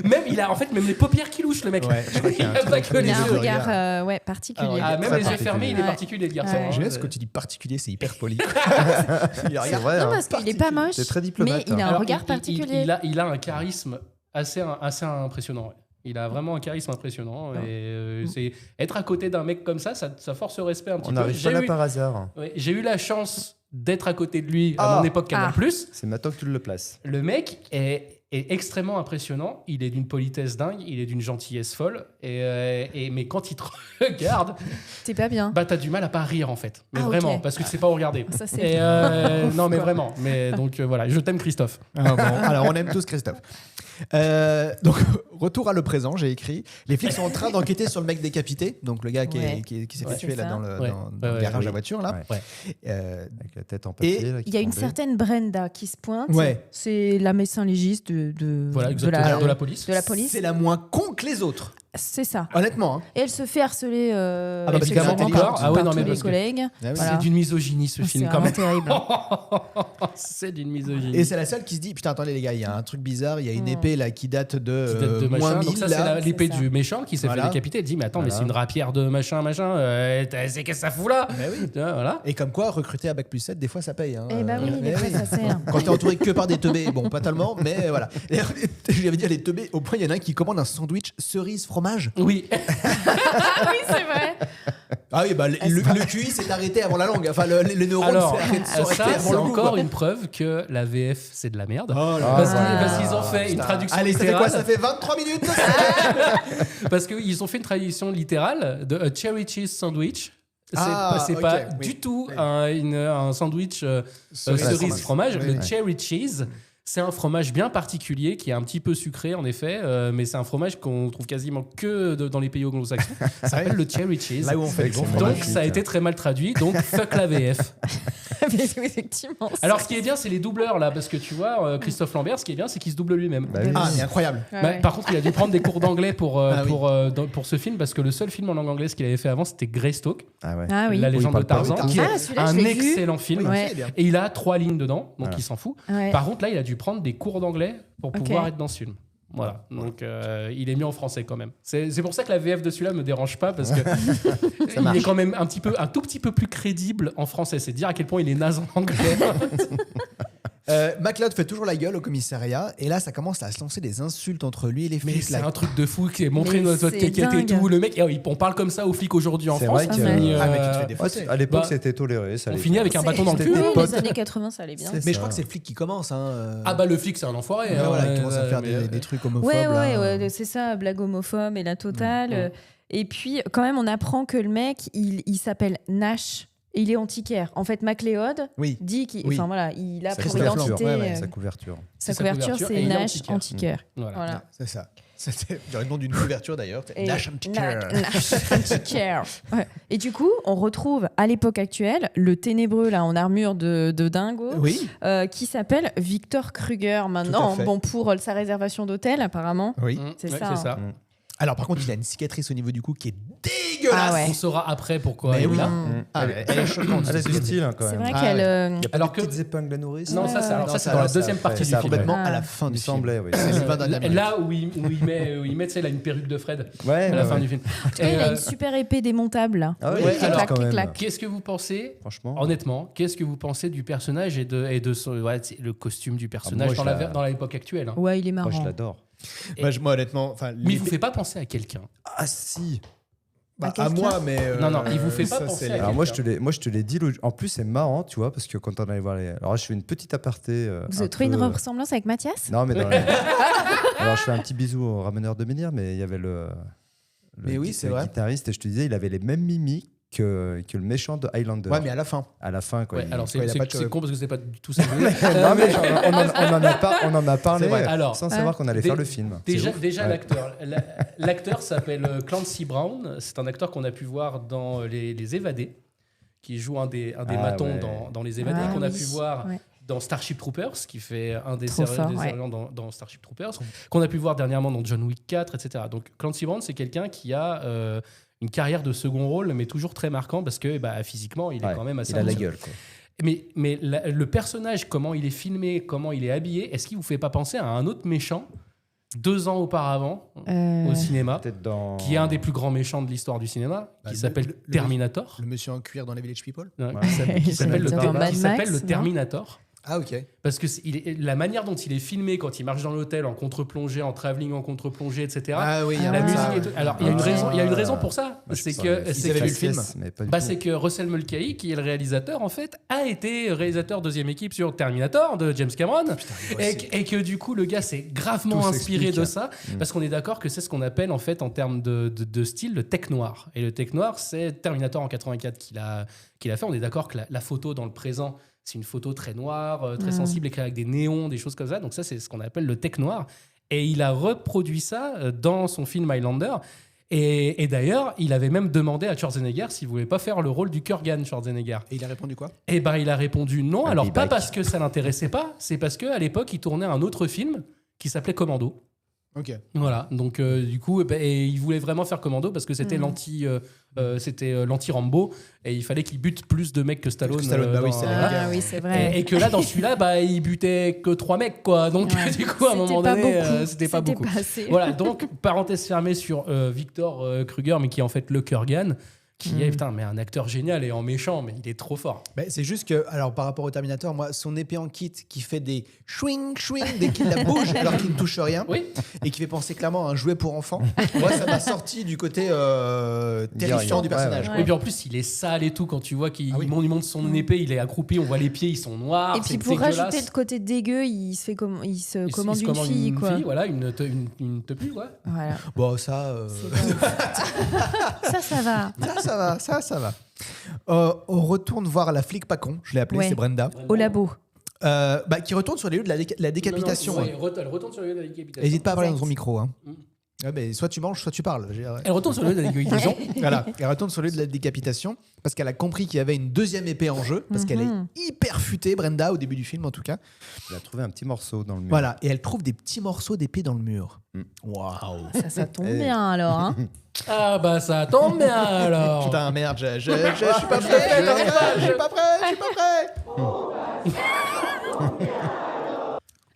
Même, il a en fait même les paupières qui louchent, le mec. Ouais, je crois qu'il y a un Il a pas truc que Il les a un yeux. regard particulier. Ah ouais. Ah, même Très les yeux fermés, il est Ouais. particulier, le garçon. Ouais. hein. J'aime ce que tu dis particulier, c'est hyper poli. Il C'est regarde. vrai. Non, hein. parce qu'il est pas moche. C'est très Mais diplomate. il a un Alors, regard particulier. il a un charisme assez impressionnant. Ouais. Il a vraiment un charisme impressionnant. Et c'est être à côté d'un mec comme ça force au respect un petit On peu. n'arrive pas là par hasard. Ouais, j'ai eu la chance d'être à côté de lui Ah. à mon époque Canal+. C'est maintenant que tu le places. Le mec est extrêmement impressionnant. Il est d'une politesse dingue, il est d'une gentillesse folle. Mais quand il te regarde, T'es pas bien. bah t'as du mal à pas rire en fait. Mais Ah, ok. vraiment, parce que tu sais pas où regarder. Ça, c'est Et non mais vraiment. Mais donc voilà, je t'aime Christophe. Ah bon, alors on aime tous Christophe. Donc, retour à le présent, j'ai écrit. Les flics sont en train d'enquêter sur le mec décapité, donc le gars qui Ouais. s'est Ouais, fait tuer c'est là ça. dans le, Ouais. dans le Ouais, garage oui. à voiture. Là. Ouais. Euh, Avec la tête en papier. Et là, qui Il y a une tombait. certaine Brenda qui se pointe. Ouais. C'est la médecin légiste de Voilà, de exactement. De la, la police. de la police. c'est la moins con que les autres, C'est ça. honnêtement. Hein. Et elle se fait harceler bah, parce évidemment qu'elle est par, intelligente. par Ah ouais, non, tous mais les parce que- collègues. Ah oui. Voilà. C'est d'une misogynie ce film C'est quand même. vraiment terrible. C'est d'une misogynie. Et c'est la seule qui se dit putain, attendez les gars, il y a un truc bizarre, il y a une Mm. épée là qui date de, Qui date de moins machin. 1000 Donc ça, c'est là. l'épée C'est ça. du méchant qui s'est Voilà. fait décapiter. Elle dit, mais attends, mais Voilà. c'est une rapière de machin. C'est qu'est-ce que ça fout là? Mais oui. Tu vois, voilà. Et comme quoi, recruter à Bac+7, des fois ça paye. Hein. Eh ben oui, Mais des fois ça sert. Quand t'es entouré que par des teubés, bon, pas tellement, mais voilà. D'ailleurs, je vais dire les teubés, au point, il y en a un qui commande un sandwich cerise fromage. Oui. Oui, c'est vrai. Ah oui, bah le QI s'est arrêté avant la langue. Enfin, le neurone Alors, s'est arrêté ça, avant c'est le goût, encore quoi. une preuve que la VF, c'est de la merde. Oh là Parce là. parce qu'ils ont fait une traduction Allez, ça fait littérale. quoi? Ça fait 23 minutes. Parce qu'ils ont fait une traduction littérale de a cherry cheese sandwich. C'est ok, pas oui. du tout Oui. un sandwich cerise fromage. Oui, Le oui. cherry cheese, c'est un fromage bien particulier qui est un petit peu sucré en effet, mais c'est un fromage qu'on trouve quasiment que dans les pays anglo-saxons. Ça s'appelle le cherry cheese. Là où on fait le bon Donc, fromage. Donc ça a été très mal traduit. Donc fuck la VF. Mais oui, effectivement. Alors ce qui est bien, c'est les doubleurs là, parce que tu vois, Christophe Lambert, ce qui est bien, c'est qu'il se double lui-même. Bah oui. Ah, mais incroyable. Ouais, Bah, ouais. par contre, il a dû prendre des cours d'anglais pour Ah oui. pour ce film, parce que le seul film en langue anglaise qu'il avait fait avant, c'était Greystoke, Ah ouais. Ah oui. la légende de il parle pas Tarzan, oui, qui est Ah, celui-là, je un l'ai vu. excellent film. Oui, Ouais. c'est bien. Et il a 3 lignes dedans, donc Voilà. il s'en fout. Ouais. Par contre, là, il a dû prendre des cours d'anglais pour Ok. pouvoir être dans ce film. Voilà, donc il est mis en français quand même. C'est pour ça que la VF de celui-là me dérange pas, parce que il est quand même un tout petit peu plus crédible en français. C'est dire à quel point il est naze en anglais. McLeod fait toujours la gueule au commissariat et là ça commence à se lancer des insultes entre lui et les Mais flics. c'est là. un truc de fou qui est montré Mais notre c'est caquette et dingue. tout. Le mec, on parle comme ça aux flics aujourd'hui en C'est France. vrai on que- finit, Ah, mais tu te fais Ouais, défoncer. à l'époque, Bah, c'était toléré. Ça on allait finit faire. avec un bâton dans le C'était cul. des Oui, potes. les années 80, ça allait bien. C'est Mais je ça. crois que c'est les flics qui commencent. Hein. Ah bah le flic, c'est un enfoiré. Ouais, hein, voilà, ils commencent à faire mais, des trucs homophobes. Ouais, là. ouais, c'est ça, blague homophobe et la totale. Mm. Et puis, quand même, on apprend que le mec, il s'appelle Nash et il est antiquaire. En fait, McLeod Oui. dit qu'il Oui. enfin, voilà, il a Sa pour couverture, identité. sa couverture. Sa sa couverture, couverture, et c'est il est Nash antiquaire. antiquaire. Voilà. Voilà. C'est ça. C'était le nom d'une couverture d'ailleurs. Et Nash Antiquaire. Nash antiquaire. Ouais. Et du coup, on retrouve à l'époque actuelle le ténébreux là en armure de dingo Oui. qui s'appelle Victor Kruger maintenant. fait. Bon, pour sa réservation d'hôtel apparemment. Oui. C'est Ouais, ça, c'est hein. ça. Alors par contre, il a une cicatrice au niveau du cou qui est dégueulasse. Ah ouais. On saura après pourquoi Mais il est oui. là. Ah, elle est choquante. Elle a du style, hein, quand C'est même. vrai Ah qu'elle. ouais. Il y a pas Alors des que- petites épingles de nourrice. Non, ça, c'est Non, dans la deuxième après, partie ça, du film. complètement Ah. à la fin Il du me film. semblait, oui. C'est les 20 dernières minutes. Là où il met tu sais, là, une perruque de Fred Ouais, à la ouais, fin ouais. du film. En tout cas, il a une super épée démontable là. Ah Ouais, ouais, alors, clac, quand même. clac. Qu'est-ce que vous pensez, Franchement. honnêtement, qu'est-ce que vous pensez du personnage et de son, c'est le costume du personnage moi, je la- dans l'époque actuelle hein. Ouais, il est Moi, je marrant. l'adore. Moi, honnêtement, enfin, Mais il vous fait pas penser à quelqu'un. Ah si. à moi, mais Non, il vous fait pas ça, penser c'est à les- Alors moi je te l'ai dit. En plus c'est marrant, tu vois, parce que quand on allait voir les. Alors je fais une petite aparté. Vous un avez trouvé une peu- ressemblance avec Mathias Non mais dans Alors je fais un petit bisou au rameneur de menhir, mais il y avait le Mais oui, c'est vrai. guitariste et je te disais, il avait les mêmes mimiques que le méchant de Highlander. Ouais, mais à la fin. À la fin quoi. Ouais, alors il a pas de c'est cheveux. con parce que c'est pas du tout ça. que je voulais dire. Non mais on en a parlé C'est vrai. Alors, sans savoir qu'on allait dé- faire le film. Déjà Ouais. l'acteur. L'acteur s'appelle Clancy Brown. C'est un acteur qu'on a pu voir dans les Évadés, qui joue un des Ah, matons ouais. dans les Évadés, Ah qu'on a oui. pu voir Ouais. dans Starship Troopers, qui fait un des Trop fort, ouais. sergents dans Starship Troopers, qu'on a pu voir dernièrement dans John Wick 4, etc. Donc Clancy Brown, c'est quelqu'un qui a une carrière de second rôle, mais toujours très marquant parce que physiquement, il est Ouais, quand même assez il a la impressionnant. gueule quoi. Mais le personnage, comment il est filmé, comment il est habillé, est-ce qu'il vous fait pas penser à un autre méchant 2 ans auparavant au cinéma, Peut-être dans. qui est un des plus grands méchants de l'histoire du cinéma, Bah, qui s'appelle le- Terminator, Le monsieur en cuir dans les Village People. hein, Ouais. qui s'appelle J'allais dire Mad Max, le non Terminator. Ah, ok. Parce que la manière dont il est filmé quand il marche dans l'hôtel en contre-plongée, en travelling en contre-plongée, etc. Ah oui, il y a La Ah, musique ça, et tout. Alors il y a une raison pour ça. Moi, je C'est pensais à que la c'est avaient que- vu le film. mais pas du bah, tout. c'est que Russell Mulcahy, qui est le réalisateur, en fait, a été réalisateur deuxième équipe sur Terminator de James Cameron. Et que du coup, le gars s'est gravement Tout inspiré s'explique. de ça. Parce qu'on est d'accord que c'est ce qu'on appelle, en fait, en termes de style, le tech noir. Et le tech noir, c'est Terminator en 84 qu'il a fait. On est d'accord que la photo dans le présent, c'est une photo très noire, très sensible, écrite avec des néons, des choses comme ça. Donc ça, c'est ce qu'on appelle le tech noir. Et il a reproduit ça dans son film Highlander. Et d'ailleurs, il avait même demandé à Schwarzenegger s'il voulait pas faire le rôle du Kurgan, Schwarzenegger. Et il a répondu quoi? Et ben, il a répondu non. Un Alors, pas payback. parce que ça l'intéressait pas, c'est parce qu'à l'époque, il tournait un autre film qui s'appelait Commando. Ok. Voilà, donc du coup, et il voulait vraiment faire Commando parce que c'était l'anti-Rambo et il fallait qu'il bute plus de mecs que Stallone. Stallone, bah oui, c'est voilà. vrai. Ah oui, c'est vrai. Et que là, dans celui-là, il butait que 3 mecs, quoi. Donc, Ouais. du coup, à un moment C'était pas donné, beaucoup. c'était pas beaucoup. assez. Voilà, donc, parenthèse fermée sur Victor Kruger, mais qui est en fait le Kurgan, qui est mais un acteur génial et en méchant, mais il est trop fort. Bah, c'est juste que, alors par rapport au Terminator, moi, son épée en kit qui fait des chouing chouing dès qu'il la bouge alors qu'il ne touche rien Oui. et qui fait penser clairement à un jouet pour enfants, moi ça m'a sorti du côté terrifiant du Ouais, personnage. ouais. Et puis en plus, il est sale et tout. Quand tu vois qu'il Ah oui. il monte son épée, il est accroupi, on voit les pieds, ils sont noirs. Et puis c'est pour dégueulasse. rajouter le côté dégueu, il se commande Il se une fille, quoi. voilà, une tepu, quoi. Voilà. Bon, ça, Ça va. ça va. On retourne voir la flic pas con, je l'ai appelée, Ouais. c'est Brenda, Au labo. qui retourne sur les lieux de la décapitation. Non, non, ouais, elle retourne sur le lieu de la décapitation. N'hésite pas à parler dans Exact. ton micro. Hein. Mm. Ouais, mais soit tu manges, soit tu parles. Je veux dire, Elle retourne sur le lieu de la décapitation. Voilà, elle retourne sur le lieu de la décapitation parce qu'elle a compris qu'il y avait une deuxième épée en jeu, parce qu'elle est hyper futée, Brenda, au début du film en tout cas. Il a trouvé un petit morceau dans le mur. Voilà, et elle trouve des petits morceaux d'épée dans le mur. Waouh! Ça tombe Eh. bien alors. Hein. Ah bah ça tombe bien alors. Putain, merde, je suis pas prêt, je suis pas prêt.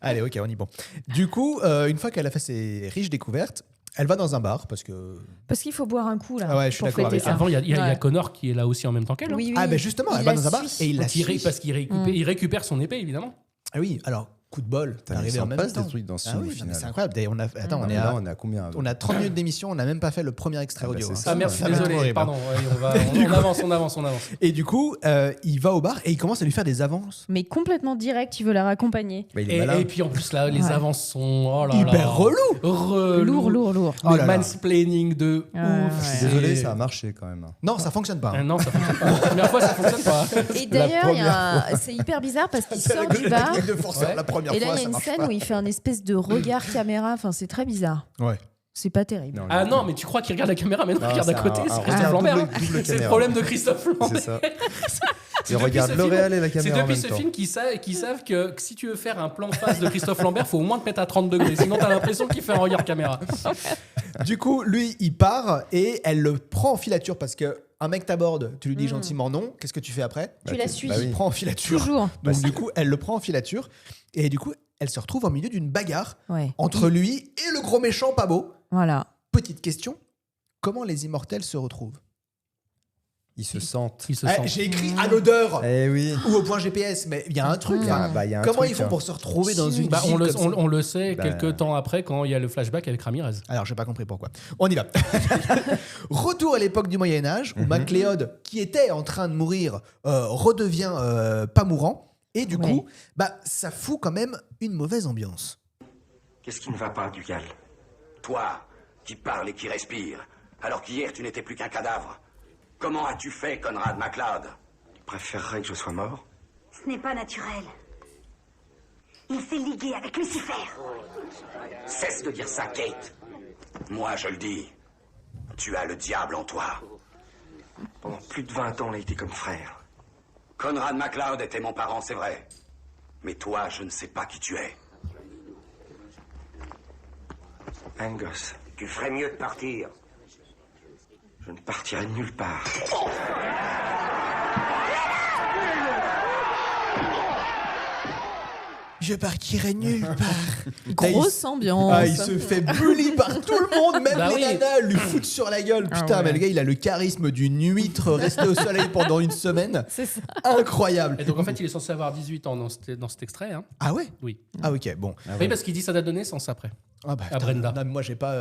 Allez, ok, on y est bon. Du coup, une fois qu'elle a fait ses riches découvertes, elle va dans un bar parce que. Parce qu'il faut boire un coup là. Ah ouais, je suis pour d'accord fêter avec ça. Avant, il y a Ouais. Connor qui est là aussi en même temps qu'elle. hein. Oui, oui. Ah, ben justement, Il elle va la dans un bar suit. et il la Parce qu'il suit. il récupère son épée, évidemment. Ah oui, alors, coup de bol, t'es Il arrivé en s'en même passe temps. des trucs dans ce Ah film oui, au non, mais final. c'est incroyable. D'ailleurs, Non, mais là, on est à combien on a 30 minutes d'émission, on n'a même pas fait le premier extrait Ah bah, audio. c'est hein. ça. Ah merci, Ça va être désolé, horrible. pardon. Ouais, on avance. Et du coup, il va au bar et il commence à lui faire des avances. Mais complètement direct, il veut la raccompagner. Bah, il est malin. Et puis en plus là, les Ouais. avances sont oh là Hyper là. relou. Lourd. Le Oh là là. mansplaining de Ouais, ouf. ouais. Je suis désolé, ça a marché quand même. Non, ça fonctionne pas. hein. Non, ça fonctionne pas. La première fois, ça fonctionne pas. Et d'ailleurs, c'est hyper bizarre parce qu'il sort du bar. technique de forceur, Ouais. la première Et là, fois, il y a ça une marche scène pas. où il fait un espèce de regard caméra. Enfin, c'est très bizarre. Ouais. C'est pas terrible. Ah non, mais tu crois qu'il regarde la caméra, mais non, il Non, regarde à c'est côté, un c'est Christophe regard Lambert. double C'est le caméra. problème de Christophe Lambert. C'est ça. C'est Il depuis regarde ce le film- réel et la C'est caméra en depuis même ce temps. film qu'ils savent que si tu veux faire un plan de face de Christophe Lambert, faut au moins te mettre à 30 degrés. Sinon, t'as l'impression qu'il fait un regard caméra. Du coup, lui, il part et elle le prend en filature parce que un mec t'aborde, tu lui dis gentiment non. Qu'est-ce que tu fais après? Tu la suis. Il prend en filature. Toujours. Donc du coup, elle le prend en filature et du coup, elle se retrouve au milieu d'une bagarre Ouais. entre lui et le gros méchant pas beau. Voilà. Petite question, comment les immortels se retrouvent? Ils se sentent. Il se Eh, sent. j'ai écrit à l'odeur Eh oui. ou au point GPS, mais il y a un truc. Ah, là. bah, il y a un Comment truc, ils font hein. pour se retrouver dans une Bah, ville on, le, comme ça on le sait Bah, quelques temps après quand il y a le flashback avec Ramirez. Alors, j'ai pas compris pourquoi. On y va. Retour à l'époque du Moyen-Âge, où MacLeod, qui était en train de mourir, redevient pas mourant. Et du Ouais. coup, bah, ça fout quand même une mauvaise ambiance. Qu'est-ce qui ne va pas, Dugal? Toi, qui parles et qui respires, alors qu'hier tu n'étais plus qu'un cadavre. Comment as-tu fait, Conrad MacLeod? Tu préférerais que je sois mort? Ce n'est pas naturel. Il s'est ligué avec Lucifer. Cesse de dire ça, Kate. Moi, je le dis. Tu as le diable en toi. Pendant plus de 20 ans, on a été comme frères. Conrad MacLeod était mon parent, c'est vrai. Mais toi, je ne sais pas qui tu es. Angus, Tu ferais mieux de partir. je ne partirai nulle part. Je partirai nulle part. Grosse ambiance. Ah, il se fait bully par tout le monde, même Bah les oui. nanas lui foutent sur la gueule. Putain, ouais. mais le gars, il a le charisme d'une huître restée au soleil pendant une semaine. C'est ça. Incroyable. Et donc en fait, il est censé avoir 18 ans dans cet extrait. Hein. Ah ouais? Oui. Ah ok, bon. Oui, parce qu'il dit sa date de naissance après. Ah bah, À Brenda. non, mais moi, j'ai pas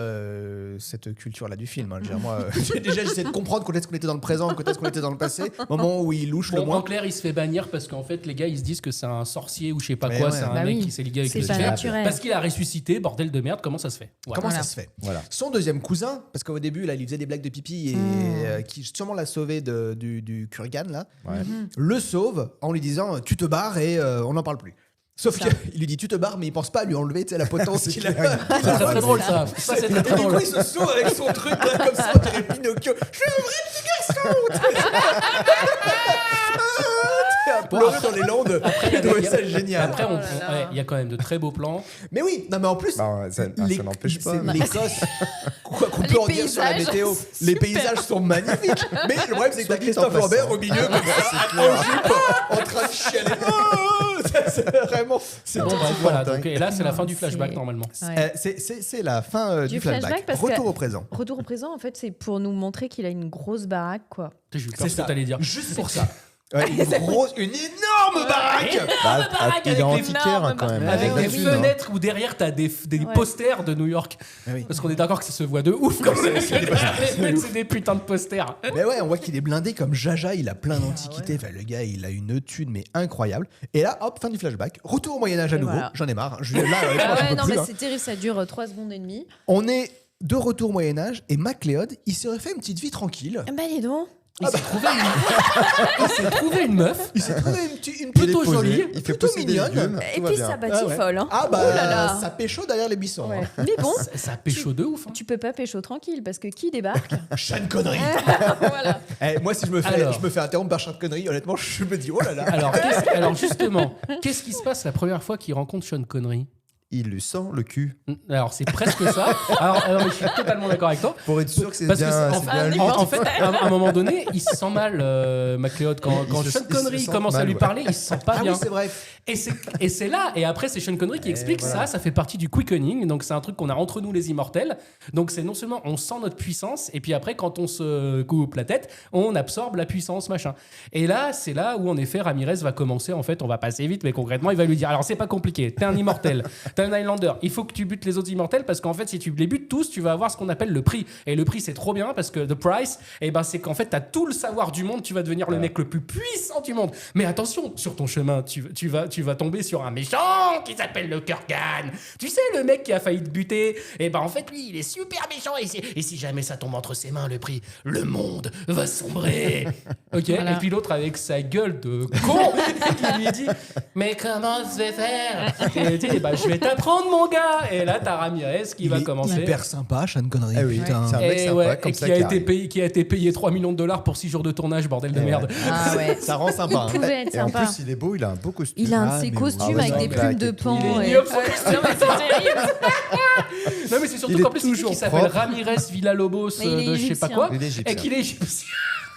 cette culture-là du film. Hein. Je veux dire, moi, déjà, j'essaie de comprendre quand est-ce qu'on était dans le présent, quand est-ce qu'on était dans le passé. Moment où il louche le Bon, en moins. clair, il se fait bannir parce qu'en fait, les gars, ils se disent que c'est un sorcier ou je sais pas Mais quoi. ouais. C'est un Bah mec oui. qui s'est ligué avec C'est le pas diable. naturel. Parce qu'il a ressuscité, bordel de merde. Comment ça se fait? Voilà. Comment Voilà. ça se fait? Voilà. Son deuxième cousin, parce qu'au début, là, il faisait des blagues de pipi et qui sûrement l'a sauvé du Kurgan, là, Ouais. le sauve en lui disant tu te barres et on n'en parle plus. Sauf qu'il lui dit tu te barres, mais il pense pas à lui enlever tu sais, la potence qu'il a. C'est très très drôle ça. Ça, c'est très Et très du coup, drôle. il se sauve avec son truc là, comme ça, on dirait Pinocchio. Je suis un vrai petit garçon. À pleurer dans les Landes. J'ai trouvé ça génial. Après, il y a quand même de très beaux plans. Mais oui, non mais en plus, Bah, ça n'empêche pas. c'est l'Écosse. Quoi qu'on Les peut en dire sur la paysages, météo. super. Les paysages sont magnifiques. Mais le problème, c'est que t'as Christophe en Lambert passant. au milieu, comme ça, en jupe, en train de chialer. Oh, ça, c'est vraiment. C'est Bon, tout bref, petit voilà. Quentin. Donc, et là, c'est la fin du C'est- flashback normalement. Ouais. C'est la fin du Du flashback, flashback. parce que- Retour au présent. Retour au présent, en fait, c'est pour nous montrer qu'il a une grosse baraque, quoi. J'ai eu peur C'est ce que ça. t'allais dire. Juste pour ça. Ouais, une énorme baraque. Bah, baraque il est avec des antiquaire énormes quand même. Avec Il a des la thune, hein. fenêtres où derrière t'as des Ouais. posters de New York. Ah oui. Parce qu'on est d'accord que ça se voit de ouf comme ça. C'est des putains de posters. Mais ouais, on voit qu'il est blindé comme Jaja, il a plein d'antiquités. Enfin, le gars, il a une thune, mais incroyable. Et là, hop, fin du flashback. Retour au Moyen-Âge à Et nouveau. voilà. J'en ai marre. Là, honnêtement, Ah j'en ouais, peux non, plus, mais hein. c'est terrible, ça dure 3 secondes et demie. On est de retour au Moyen-Âge et MacLeod, il se refait une petite vie tranquille. Bah, dis donc. Il s'est trouvé une meuf Il s'est trouvé une petite Il est plutôt posé, jolie, il fait plutôt pousser des mignonne. légumes. Et tout va puis bien. ça batifole, hein. Ah bah, Oh là là. ça pécho derrière les buissons. Ouais. hein. Mais bon, Ça pécho de ouf. Hein. tu peux pas pécho tranquille parce que qui débarque Sean Connery. Voilà. Eh, moi, si je me Alors. fais interrompre par Sean Connery, honnêtement, je me dis, oh là là. Alors justement, qu'est-ce qui se passe la première fois qu'il rencontre Sean Connery? Il lui sent le cul. Alors c'est presque ça. Alors, mais je suis totalement d'accord avec toi. Pour être sûr que c'est Parce que bien, c'est- c'est bien lui. en fait, à un moment donné, il se sent mal, MacLeod. Quand Il se Sean Connery sent commence à mal, lui ouais. parler, il se sent pas Ah bien. oui, c'est vrai. Et c'est là, et après c'est Sean Connery qui explique ça fait partie du quickening, donc c'est un truc qu'on a entre nous les immortels, donc c'est non seulement on sent notre puissance, et puis après quand on se coupe la tête, on absorbe la puissance, machin. Et là, c'est là où en effet Ramirez va commencer, en fait on va passer vite, mais concrètement il va lui dire, alors c'est pas compliqué, t'es un immortel, t'es un Highlander, il faut que tu butes les autres immortels, parce qu'en fait si tu les butes tous, tu vas avoir ce qu'on appelle le prix, et le prix c'est trop bien, parce que the price, c'est qu'en fait t'as tout le savoir du monde, tu vas devenir le mec le plus puissant du monde, mais attention, sur ton chemin, tu vas tomber sur un méchant qui s'appelle le Kurgan. Tu sais, le mec qui a failli te buter. En fait, lui, il est super méchant. Et si jamais ça tombe entre ses mains, le prix, le monde va sombrer. Ok. Voilà. Et puis l'autre, avec sa gueule de con, qui lui dit mais comment je vais faire? Et il dit je vais t'apprendre, mon gars. Et là, t'as Ramirez qui va commencer. Hyper sympa, Sean Connery. Ah oui, c'est un mec sympa, comme ça, qui a été payé $3 millions pour 6 jours de tournage, bordel de merde. Ah ouais. Ça rend sympa. Il pouvait être et en sympa. plus, il est beau, il a un beau costume. Il a un de ses costumes avec des plumes de pan. Il est Non, mais c'est terrible. Non, mais c'est surtout qu'en plus, il s'appelle Ramirez Villalobos de je sais pas quoi. Et qu'il est égyptien.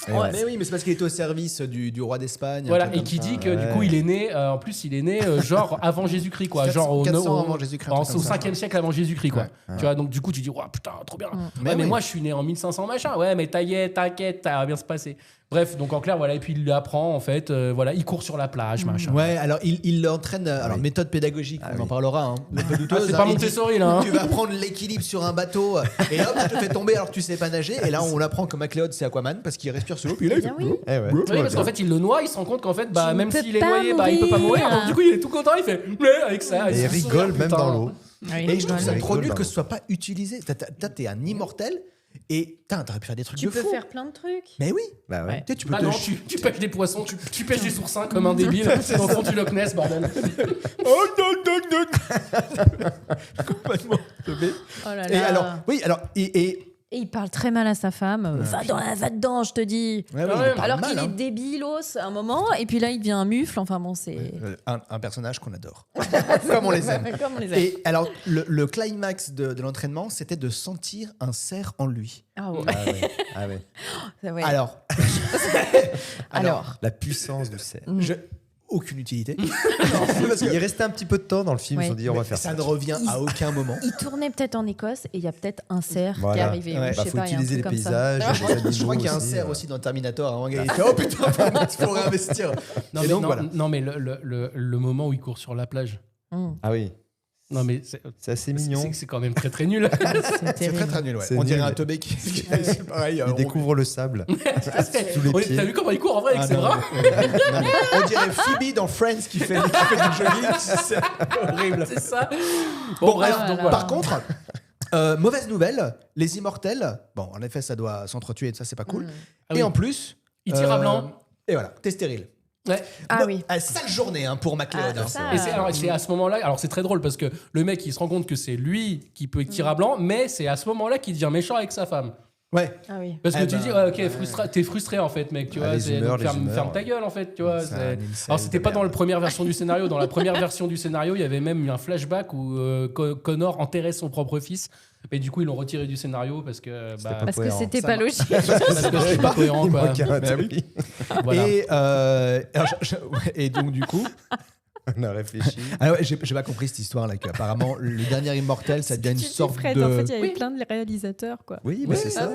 Mais oui, mais c'est parce qu'il était au service du roi d'Espagne. Voilà, et qui dit que du coup, il est né, en plus, il est né genre avant Jésus-Christ, quoi. 400 avant Jésus-Christ. Au 5e siècle avant Jésus-Christ, quoi. Tu vois, donc du coup, tu dis, putain, trop bien. Mais moi, je suis né en 1500, machin. Ouais, mais t'inquiète, ça va bien se passer. Bref, donc en clair, voilà, et puis il l'apprend, en fait, il court sur la plage, machin. Ouais, alors il l'entraîne, alors méthode pédagogique, on en parlera, hein. C'est pas Montessori, là. Tu vas apprendre l'équilibre sur un bateau, et hop, je te fais tomber alors que tu sais pas nager, et là on l'apprend que McLeod c'est Aquaman, parce qu'il respire sous l'eau, puis là oui, parce qu'en fait, il le noie, il se rend compte qu'en fait, même s'il est noyé, il peut pas mourir, donc du coup, il est tout content, il fait, avec ça. Et il rigole même dans l'eau. Et je trouve ça trop nul que ce soit pas utilisé. T'es un immortel. Et t'aurais pu faire des trucs de fou. Tu peux faire plein de trucs. Mais oui. Bah ouais. Tu peux non, tu pêches des poissons, tu pêches des oursins comme un débile dans le fond du Loch Ness, bordel. Complètement teubé. Oh là là. Et alors, Et il parle très mal à sa femme. Va dedans, je te dis. Ouais, alors qu'il est débilos à un moment, et puis là, il devient un mufle. Enfin bon, c'est. Un personnage qu'on adore. Comme on les aime. Comme on les aime. Et alors, le climax de l'entraînement, c'était de sentir un cerf en lui. Ah ouais. Ah ouais. Ouais. Alors, la puissance du cerf. aucune utilité. Parce qu'il restait un petit peu de temps dans le film, ils ont dit on va faire ça. Ça ne revient à aucun moment. Il tournait peut-être en Écosse et il y a peut-être un cerf qui est arrivé. Ouais. Je sais faut pas, utiliser les paysages. Je crois qu'il y a un cerf aussi dans Terminator. Hein, il fait, oh putain, il faut réinvestir. Non, mais le moment où il court sur la plage. Ah oui. Non, mais c'est assez mignon. C'est quand même très très nul. C'est très très nul, ouais. On dirait un teubé qui c'est pareil. Il découvre le sable sous les pieds. T'as vu comment il court en vrai avec ses bras? On dirait Phoebe dans Friends qui fait du jogging. C'est horrible. C'est ça. Bon, bref. Par contre, mauvaise nouvelle, les immortels, bon, en effet, ça doit s'entretuer, ça, c'est pas cool. Et en plus... Il tire à blanc. Et voilà, t'es stérile. Ouais. Ah oui. Sale journée pour McLeod. Et c'est à ce moment-là, alors c'est très drôle parce que le mec il se rend compte que c'est lui qui peut tirer à blanc, mais c'est à ce moment-là qu'il devient méchant avec sa femme. Ouais. Ah oui. Parce que tu dis, t'es frustré en fait, mec, tu vois, ferme ta gueule en fait, tu vois. Alors c'était pas dans la première version du scénario, dans la première version du scénario, il y avait même un flashback où Connor enterrait son propre fils. Mais du coup, ils l'ont retiré du scénario parce que c'était pas logique. Parce que c'était pas cohérent, quoi. Voilà. Et donc, du coup. On a réfléchi. Alors, j'ai pas compris cette histoire-là. Apparemment, le dernier immortel, ça devient une sorte de. En fait, il y avait plein de réalisateurs, quoi. Oui, mais c'est ça.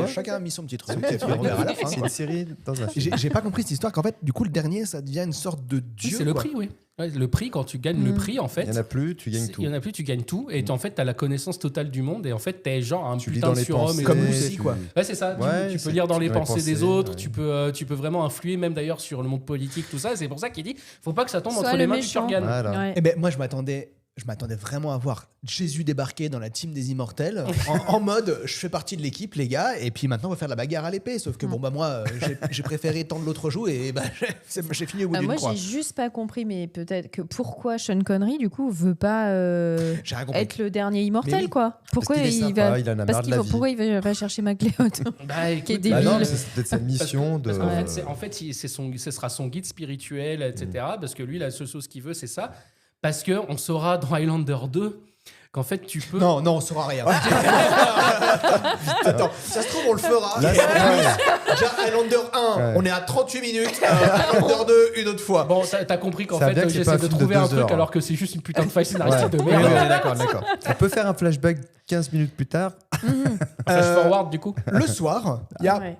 Chacun a mis son petit truc. C'est une série dans un film. J'ai pas compris cette histoire qu'en fait, du coup, le dernier, ça devient une sorte de dieu. C'est le prix, oui. Ouais, le prix, quand tu gagnes le prix, en fait. Il n'y en a plus, tu gagnes tout. Il n'y en a plus, tu gagnes tout. Et en fait, tu as la connaissance totale du monde. Et en fait, tu es genre un putain de surhomme. Comme Lucie, quoi. Ouais, c'est ça. Tu peux lire dans les pensées des autres. Tu peux vraiment influer, même d'ailleurs, sur le monde politique, tout ça. C'est pour ça qu'il dit faut pas que ça tombe entre les mains du Kurgan. Et ben moi, je m'attendais vraiment à voir Jésus débarquer dans la team des immortels en mode je fais partie de l'équipe les gars et puis maintenant on va faire la bagarre à l'épée sauf que moi j'ai préféré tendre l'autre joue et j'ai fini au bout d'une croix. Moi j'ai juste pas compris mais peut-être que pourquoi Sean Connery du coup veut pas être le dernier immortel quoi. Pourquoi il va pourquoi il va chercher McLeod qui est débile. Non, c'est peut-être sa mission de en fait ce sera son guide spirituel etc. parce que lui la seule chose qu'il veut c'est ça. Parce qu'on saura dans Highlander 2 qu'en fait, tu peux. Non, on saura rien. Attends, ça se trouve, on le fera. Là, Déjà, Highlander 1, on est à 38 minutes. Highlander 2, une autre fois. Bon, t'as compris qu'en Ça veut fait, dire que c'est j'essaie pas un de film de trouver un 2 truc heures. alors que c'est juste une putain de faille scénaristique de Oui, merde. d'accord. On peut faire un flashback 15 minutes plus tard. Flash forward, du coup. Le soir, il y a Ouais.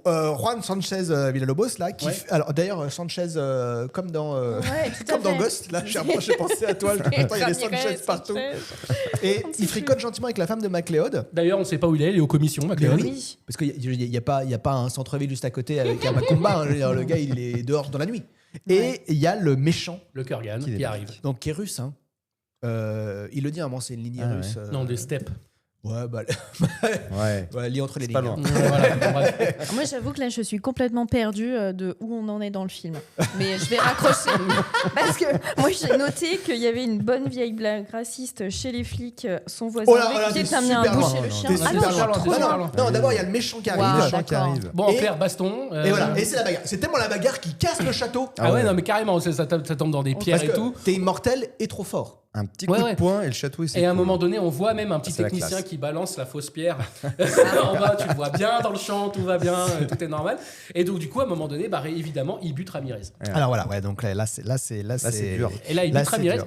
Juan Sanchez Villalobos là qui alors d'ailleurs Sanchez comme dans Ouais, tout à comme dans fait. Ghost là j'ai pensé à toi pourtant il y a des Sanchez partout et il fricote gentiment avec la femme de MacLeod. D'ailleurs, on sait pas où il est aux commissions, MacLeod. Oui. Parce qu'il y a pas un centre-ville juste à côté avec un combat hein. Je veux dire, le gars il est dehors dans la nuit et il y a le méchant Le Kurgan qui arrive. donc qui est russe hein. Il le dit à un moment c'est une lignée Ah, russe Non, des steppes. ouais bah Ouais. lit entre les lignes pas loin. hein. Voilà, bon, bref. Moi, j'avoue que là, je suis complètement perdue de où on en est dans le film. Mais je vais raccrocher. Parce que moi, j'ai noté qu'il y avait une bonne vieille blague raciste chez les flics. Son voisin Oh là là, qui t'es est amené à super boucher loin. le chien. T'es Ah non, super je loin. suis trop Non, loin. non, d'abord il y a le méchant qui Wow, arrive Le méchant qui d'accord. arrive. Bon, en Et- clair, baston. et voilà et c'est la bagarre c'est tellement la bagarre qui casse le château Ah ouais, non, mais carrément, ça tombe dans des pierres parce et que tout. t'es immortel et trop fort. Un petit coup Ouais. de poing et le château il Et à un s'écroule. moment donné, on voit même un petit c'est la technicien classe. qui balance la fausse pierre en bas. Tu le vois bien dans le champ, tout va bien, tout est normal. Et donc, du coup, à un moment donné, bah, évidemment, il bute Ramirez. Alors voilà, ouais, donc là c'est c'est dur. Et là, il Là, bute c'est Ramirez, dur.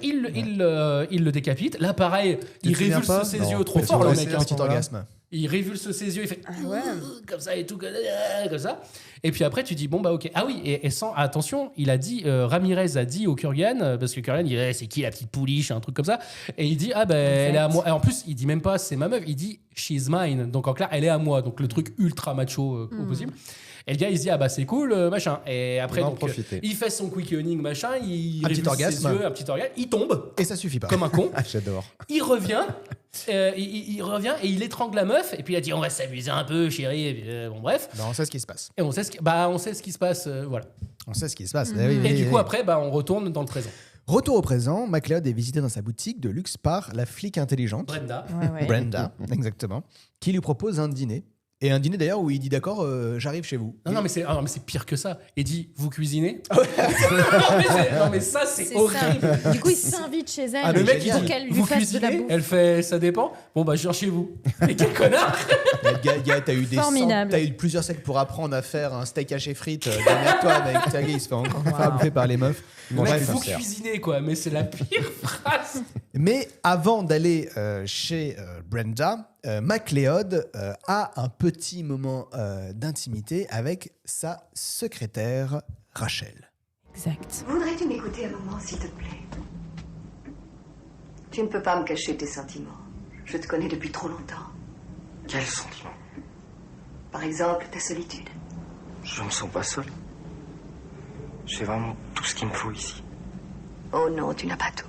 il le décapite. Là, pareil, Tu il te souviens révulse pas ses Non. yeux trop Tu fort, vois, le c'est mec. un hein. petit orgasme. Il révulse ses yeux, il fait ouais. comme ça et tout, comme ça. Et puis après, tu dis, bon, bah ok. Ah oui, et sans attention, il a dit, Ramirez a dit au Kurgan, parce que Kurgan, il dit, c'est qui la petite pouliche, un truc comme ça. Et il dit, ah ben, elle est à moi. Et en plus, il dit même pas, c'est ma meuf, il dit, she's mine. Donc en clair, elle est à moi. Donc le truc ultra macho au possible. Et le gars, il se dit, ah bah c'est cool, machin. Et après, On va en donc, profiter. il fait son quickening, machin, il Un petit révulse orgasme. ses yeux, un petit orgasme, il tombe Et ça suffit pas. comme un con. Ah, j'adore. Il revient, il revient et il étrangle la meuf. Et puis il a dit, on va s'amuser un peu, chérie. Et puis, bon, bref. Non, on sait ce qui se passe. Et on sait ce qui se passe, voilà. On sait ce qui se passe. Et du coup, après, bah, on retourne dans le présent. Retour au présent, MacLeod est visité dans sa boutique de luxe par la flic intelligente, Brenda. Ouais. Brenda, exactement, qui lui propose un dîner. Et un dîner d'ailleurs où il dit d'accord, j'arrive chez vous. Non, mais c'est pire que ça. Il dit, vous cuisinez non, mais ça, c'est C'est horrible. ça. Du coup, il s'invite chez elle Ah, le mec, il pour dit, qu'elle lui Vous fasse de la cuisinez bouffe. Elle fait, ça dépend. Bon, bah, je viens chez vous. Mais quel connard. Gars, t'as eu Formidable. t'as eu plusieurs siècles pour apprendre à faire un steak haché frites. Toi, mec, ta gueule, il se fait encore faire bouffer par les meufs. Mange Mec, plus vous sincère. cuisinez, quoi. Mais c'est la pire phrase. Mais avant d'aller chez Brenda, MacLeod a un petit moment d'intimité avec sa secrétaire Rachel. Exact. Voudrais-tu m'écouter un moment, s'il te plaît? Tu ne peux pas me cacher tes sentiments. Je te connais depuis trop longtemps. Quel sentiment? Par exemple, ta solitude. Je me sens pas seul. J'ai vraiment tout ce qu'il me faut ici. Oh non, tu n'as pas tout.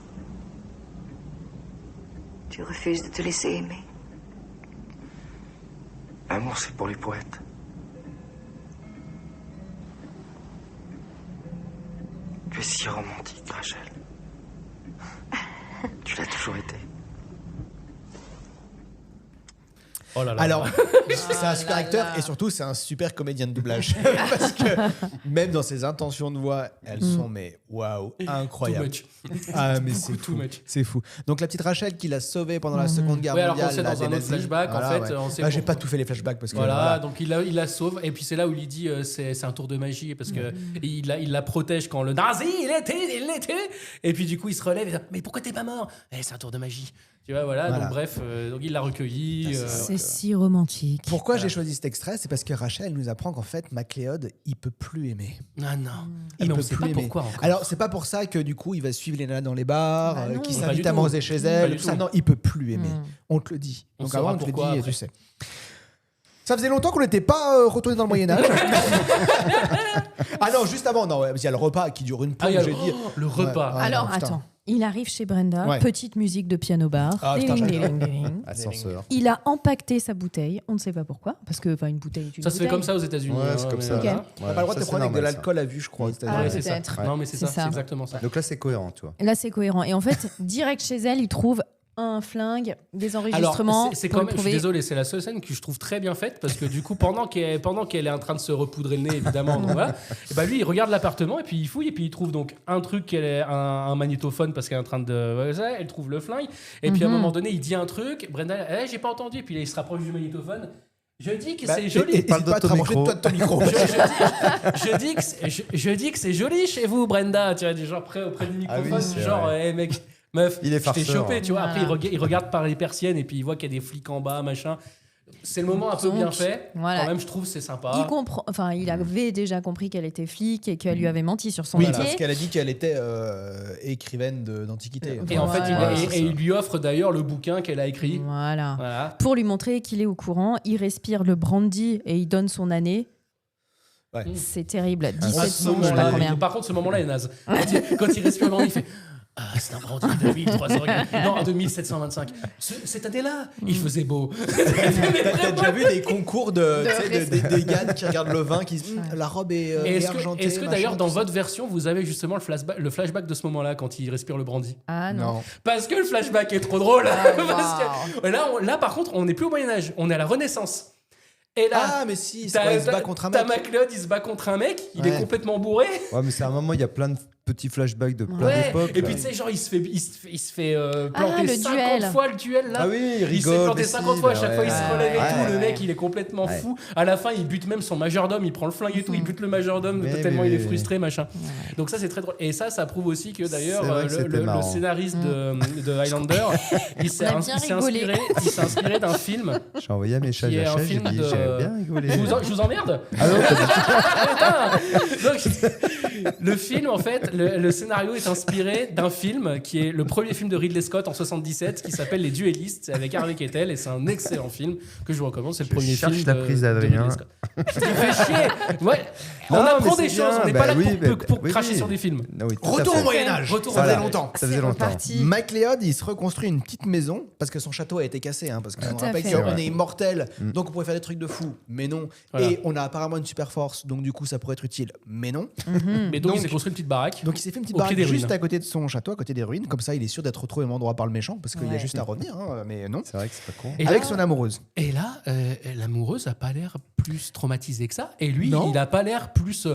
Tu refuses de te laisser aimer. L'amour, c'est pour les poètes. Tu es si romantique, Rachel. Tu l'as toujours été. Oh là là. Alors, c'est un super acteur et surtout c'est un super comédien de doublage parce que même dans ses intentions de voix, elles sont mais waouh, incroyables. Too much. Ah mais c'est Too fou, much. c'est fou. Donc la petite Rachel qui l'a sauvée pendant la Seconde Guerre Oui, alors mondiale, qu'on sait là, dans des un autre nazis. flashback, en fait, on sait Bah, j'ai pourquoi. pas tout fait les flashbacks parce que Voilà, donc il la sauve. Et puis c'est là où il lui dit c'est un tour de magie parce que il la protège quand le nazi il l'était. Et puis du coup il se relève et dit mais pourquoi t'es pas mort? C'est un tour de magie. Tu vois, voilà. Voilà. Donc bref, donc il l'a recueilli. C'est si romantique. Pourquoi j'ai choisi cet extrait? C'est parce que Rachel nous apprend qu'en fait MacLeod il peut plus aimer. Ah non. Il mais on peut sait plus pas aimer. pourquoi encore. Alors c'est pas pour ça que du coup il va suivre les nanas dans les bars, Bah non. qui Pas s'invite du à tout. manger chez Pas elle. du Tout ça. tout. Non, il peut plus aimer. On te le dit. On Donc saura avant on te le dit pourquoi et après. tu sais. Ça faisait longtemps qu'on n'était pas retourné dans le Moyen-Âge. Ah non, juste avant, non, il y a le repas qui dure une Ah, il plombe, y a j'ai dit. le repas. Ouais, Alors, non, putain. attends. Il arrive chez Brenda, Ouais. petite musique de piano bar. Ah, putain, Diling, j'adore. diling, diling. Ascenseur. Il a empaqueté sa bouteille, on ne sait pas pourquoi, parce que une bouteille est une Ça se fait bouteille. comme ça aux États-Unis. Ouais, c'est comme mais ça. voilà. Ok. T'as pas le droit de te Ça, prendre avec c'est de normal, l'alcool à vue, je crois. aux États-Unis. Ah, Ouais, c'est ça. peut-être. Non, mais c'est C'est ça, ça. c'est exactement ça. Donc là, c'est cohérent, tu vois. Là, c'est cohérent. Et en fait, direct chez elle, il trouve un flingue, des Alors, enregistrements. c'est pour quand le même, je suis prouver. désolé, c'est la seule scène que je trouve très bien faite parce que du coup, pendant qu'elle est en train de se repoudrer le nez, évidemment, donc voilà, et bah lui, il regarde l'appartement et puis il fouille et puis il trouve donc un truc, un magnétophone parce qu'elle est en train de. Elle trouve le flingue et puis à un moment donné, il dit un truc. Brenda, j'ai pas entendu. Et puis là, il se rapproche du magnétophone. Je dis que c'est joli. N'hésite pas à te rapprocher de toi de ton micro. Je dis que c'est joli chez vous, Brenda. Tu vois, du genre près auprès du Ah oui, microphone, c'est genre, vrai. mec, meuf, Il est je t'ai farceur, chopé, hein. tu vois. Après, Voilà. il regarde par les persiennes et puis il voit qu'il y a des flics en bas, machin. C'est le moment un peu Donc, bien fait. voilà. Quand même, je trouve c'est sympa. Il avait déjà compris qu'elle était flic et qu'elle lui avait menti sur son Oui, métier. parce qu'elle a dit qu'elle était écrivaine d'antiquité. Et en fait, Voilà. il lui offre d'ailleurs le bouquin qu'elle a écrit. Voilà. Voilà. Pour lui montrer qu'il est au courant, il respire le brandy et il donne son année. Ouais. C'est terrible. Ah, 17 ce ans, je sais pas moment-là, combien. par contre, ce moment-là est naze. Quand il respire le brandy, il fait c'est un brandy de 2300. Non, de 1725. Cette année-là, il faisait beau. T'as déjà vu des concours des gars qui regardent le vin qui disent la robe est, Et est argentée. est-ce que machin, d'ailleurs dans tout ça. votre version vous avez justement le flashback de ce moment-là quand il respire le brandy? Ah non. Non. Parce que le flashback est trop drôle. Ah, Parce que là par contre on n'est plus au Moyen-Âge, on est à la Renaissance. Et là, Ah, mais si, c'est quand il se bat contre un mec. T'as MacLeod, il se bat contre un mec, il est Ouais. complètement bourré. Ouais, mais c'est un moment, il y a plein de petits flashbacks de plein Ouais. d'époques. Et là. puis tu sais, genre il se fait planter le 50 duel. fois le duel là. Ah oui, il Il s'est rigole. planté aussi, 50 fois, à chaque bah fois il ouais. se relève et Ouais, tout. Le ouais. mec il est complètement Ouais. fou. À la fin il bute même son majordome, il prend le flingue et tout, il bute le majordome Mais tellement oui, il est oui, frustré, machin. Donc ça c'est très drôle. Et ça prouve aussi que d'ailleurs C'est vrai que c'était le marrant. scénariste de Highlander, il s'est On a bien rigolé. inspiré d'un film. J'ai envoyé un message Qui est à un Chef, j'ai film dit de- j'ai bien rigolé. Je vous emmerde. Ah non, pas du tout. Donc, le film, en fait, le scénario est inspiré d'un film qui est le premier film de Ridley Scott en 77 qui s'appelle Les Duellistes. C'est avec Harvey Keitel et c'est un excellent film que je vous recommande. C'est le premier cherche film la de, prise de d'Adrien. Ridley Scott. Tu te fais chier. Ouais. On Non, apprend mais des c'est choses. bien. On n'est Bah pas là oui, pour mais- cracher oui. sur des films. Ah oui, tout à Retour fait. au Moyen-Âge. Retour Ça au faisait Moyen-Âge. longtemps. Ça faisait C'est longtemps. reparti. MacLeod, il se reconstruit une petite maison parce que son château a été cassé. Parce qu'on Tout à rappelle fait. qu'on Ouais. est immortel, donc on pourrait faire des trucs de fou, mais non. Voilà. Et on a apparemment une super force, donc du coup ça pourrait être utile, mais non. Mais donc, il Donc- s'est construit une petite baraque. Donc il s'est fait une petite Au pied baraque des juste ruines. à côté de son château, à côté des ruines. Comme ça, il est sûr d'être retrouvé au même endroit par le méchant, parce qu'il y a Ouais. juste à revenir, mais non. C'est vrai que c'est pas con. Et Avec là- son amoureuse. Et là, l'amoureuse a pas l'air plus traumatisée que ça. Et lui, Non. il a pas l'air plus.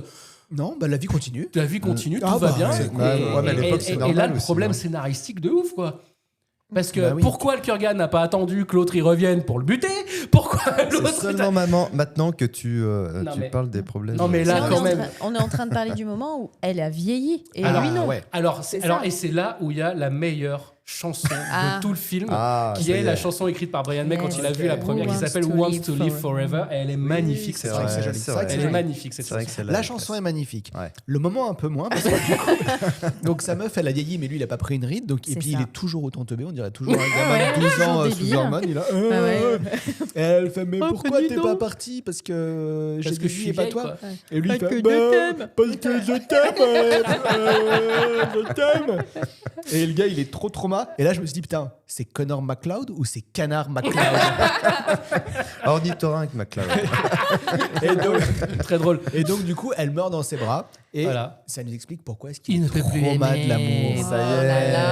Non, bah la vie continue. La vie continue, Ah tout va bah, bien. c'est Et, cool. Ouais, mais à l'époque, c'est et normal là, le aussi, problème hein. scénaristique de ouf, quoi. Parce que Bah oui. pourquoi le Kurgan n'a pas attendu que l'autre y revienne pour le buter? Pourquoi C'est l'autre seulement maintenant que tu mais- parles des problèmes. Non, mais là, Mais quand même. on est en train de parler du moment où elle a vieilli et Alors, lui non. ouais. Alors, C'est alors ça. et c'est là où il y a la meilleure chanson Ah. de tout le film, Ah, qui ça est y la est. chanson écrite par Brian May quand Yes. il a vu la première, qui Who s'appelle Wants Who to Wants Live to Live Forever. Forever. Et elle est magnifique, c'est cette vrai que chanson. c'est joli. c'est vrai vrai. que Elle c'est est joli. magnifique, cette C'est vrai chanson. que c'est La chanson est magnifique. Ouais. Le moment un peu moins, parce que du coup, donc sa meuf, elle a vieilli, mais lui, il a pas pris une ride. Donc, et C'est puis, ça. il est toujours autant teubé, on dirait toujours un gamin Ouais, de 12 ans toujours sous débile. hormones. Il a, Ah ouais. Et elle fait, mais Oh, pourquoi dis t'es donc. pas parti? Parce que j'ai Parce que dit je oui suis et pas vieille, toi. quoi. Et lui, il Parce fait, que je t'aime. parce que je t'aime, je t'aime. Et le gars, il est trop trauma. Et là, je me suis dit, putain, c'est Connor MacLeod ou c'est Canard MacLeod? Ornithorynque, McLeod. et, donc, Très drôle. et donc, du coup, elle meurt dans ses bras. Et Voilà. ça nous explique pourquoi est-ce Il qu'il ne est peut plus trauma aimer. de l'amour. Oh Ça y est. là là.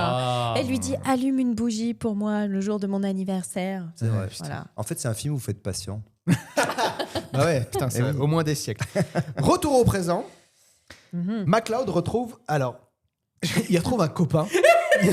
Ah. Elle lui dit allume une bougie pour moi le jour de mon anniversaire. C'est vrai. Voilà. En fait, c'est un film où vous faites patient. Ah ouais, putain, c'est au moins des siècles. Retour au présent. MacLeod retrouve. Alors, il retrouve un copain.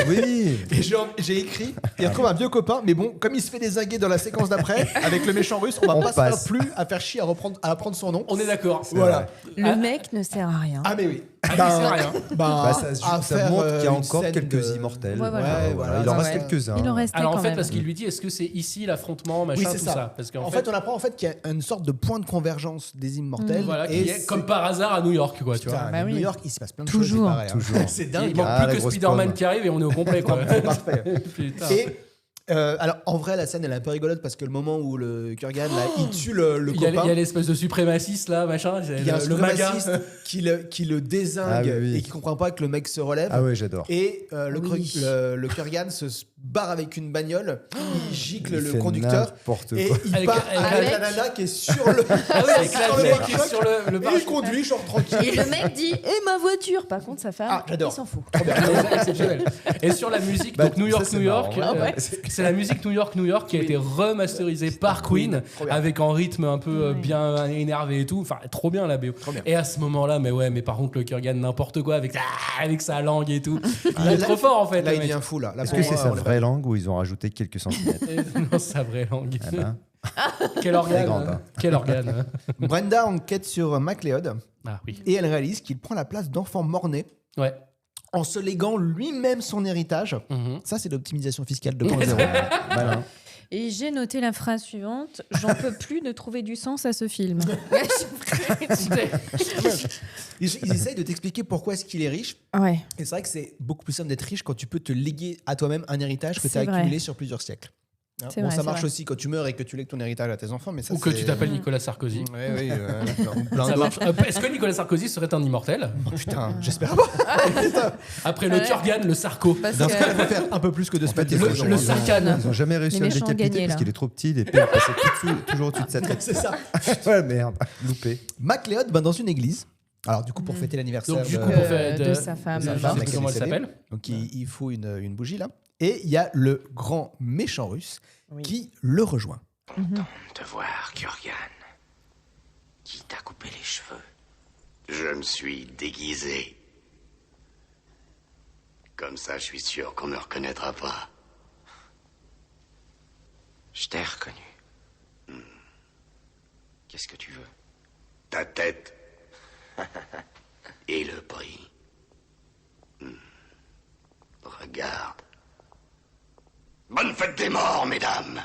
Oui. Et j'ai écrit, il retrouve un vieux copain, mais bon, comme il se fait dézinguer dans la séquence d'après, avec le méchant russe, on va On pas se passe. faire plus à faire chier à apprendre son nom. On est d'accord. Voilà. Le Ah. mec ne sert à rien. Ah, mais oui. Ah, mais c'est rien. Bah, à ça faire, montre qu'il y a une encore scène quelques de- immortels. Ouais, voilà. Ouais, voilà. Il en Ouais. reste quelques-uns. Il en restait Alors en quand fait, même. parce qu'il lui dit, est-ce que c'est ici l'affrontement, machin, Oui, c'est tout ça. ça. Parce qu'en En fait, on apprend en fait qu'il y a une sorte de point de convergence des immortels. voilà, et qui est comme par hasard à New York, quoi, tu vois. Putain, Bah à oui. New York, il se passe plein de Toujours. choses. c'est pareil, hein. C'est Il dingue. manque Ah, la plus que grosse Spider-Man pomme. qui arrive et on est au complet, quoi. C'est parfait. Putain. Et alors, en vrai, la scène elle est un peu rigolote parce que le moment où le Kurgan là, il tue le Il y a copain, l'espèce de suprémaciste là, machin. il y a un le maga. suprémaciste qui le dézingue Ah oui, oui. et qui comprend pas que le mec se relève. Ah ouais, j'adore. Et Oui. le Kurgan se barre avec une bagnole, il gicle Il le fait conducteur n'importe et quoi. il Avec- part avec avec la- la nana qui est sur le Ah oui, avec sur la le vieille pare-choc, sur le et pare- il conduit genre tranquille. Et le mec dit et ma voiture. Par contre, sa femme, Ah, j'adore. il s'en fout. C'est exceptionnel. Et sur la musique, Bah, donc New ça, York, c'est New York, marrant, ouais. c'est la musique New York qui a été remasterisée par Queen Trop bien. avec un rythme un peu Ouais. bien énervé et tout. Enfin, trop bien la BO. bien. Et à ce moment-là, mais par contre, le Kurgan n'importe quoi avec sa langue et tout. Il est trop fort en fait. Là, le il mec. devient fou là. Là, Est-ce pour que c'est moi, sa on est vraie langue ou ils ont rajouté quelques centimètres? Non, sa vraie langue. Ah ben, Quel organe. grande, hein. Quel organe. Brenda enquête sur MacLeod Ah oui. et elle réalise qu'il prend la place d'enfant mort-né Ouais. en se léguant lui-même son héritage. Mhm. Ça, c'est l'optimisation fiscale 2.0. malin. Et j'ai noté la phrase suivante. J'en peux plus de trouver du sens à ce film. Ils essayent de t'expliquer pourquoi est-ce qu'il est riche. Ouais. Et c'est vrai que c'est beaucoup plus simple d'être riche quand tu peux te léguer à toi-même un héritage que tu C'est as vrai. accumulé sur plusieurs siècles. Hein, C'est bon, vrai, ça c'est marche vrai. aussi quand tu meurs et que tu lègues ton héritage à tes enfants, mais ça Ou que c'est- tu t'appelles Nicolas Sarkozy. Ouais, oui, ou plein Ça d'autres. marche. Est-ce que Nicolas Sarkozy serait un immortel? Oh, putain, j'espère pas. Après le Ouais. Kurgan, le Sarko. Parce Dans ce cas, il que faut faire un peu plus que deux En fait, semaines. le Sarkhan. Ils ont jamais réussi Les à le méchants décapiter gagnaient, parce là. qu'il est trop petit. L'épée est passée toujours au-dessus de sa tête. C'est ça. Ouais, merde, loupé. MacLeod, dans une église. Alors, du coup, pour fêter l'anniversaire Donc, du de- coup, pour faire de sa femme. de sa Je femme, sais plus qui est comment elle décédée. s'appelle. Donc, il faut une bougie là. Et il y a le grand méchant russe Oui. qui le rejoint. Content de te voir, Kurgan. Qui t'a coupé les cheveux? Je me suis déguisé. Comme ça, je suis sûr qu'on me reconnaîtra pas. Je t'ai reconnu. Qu'est-ce que tu veux? Ta tête. Et le prix. Regarde. Bonne fête des morts, mesdames.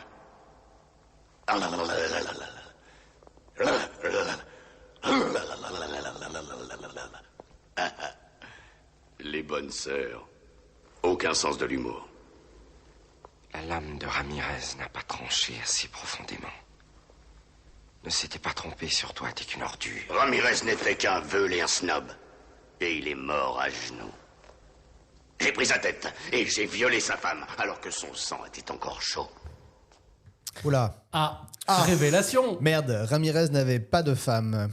Les bonnes sœurs. Aucun sens de l'humour. La lame de Ramirez n'a pas tranché assez profondément. Ne s'était pas trompé sur toi, t'es qu'une ordure. Ramirez n'était qu'un veule et un snob. Et il est mort à genoux. J'ai pris sa tête et j'ai violé sa femme alors que son sang était encore chaud. Oula. Ah, révélation. Merde, Ramirez n'avait pas de femme.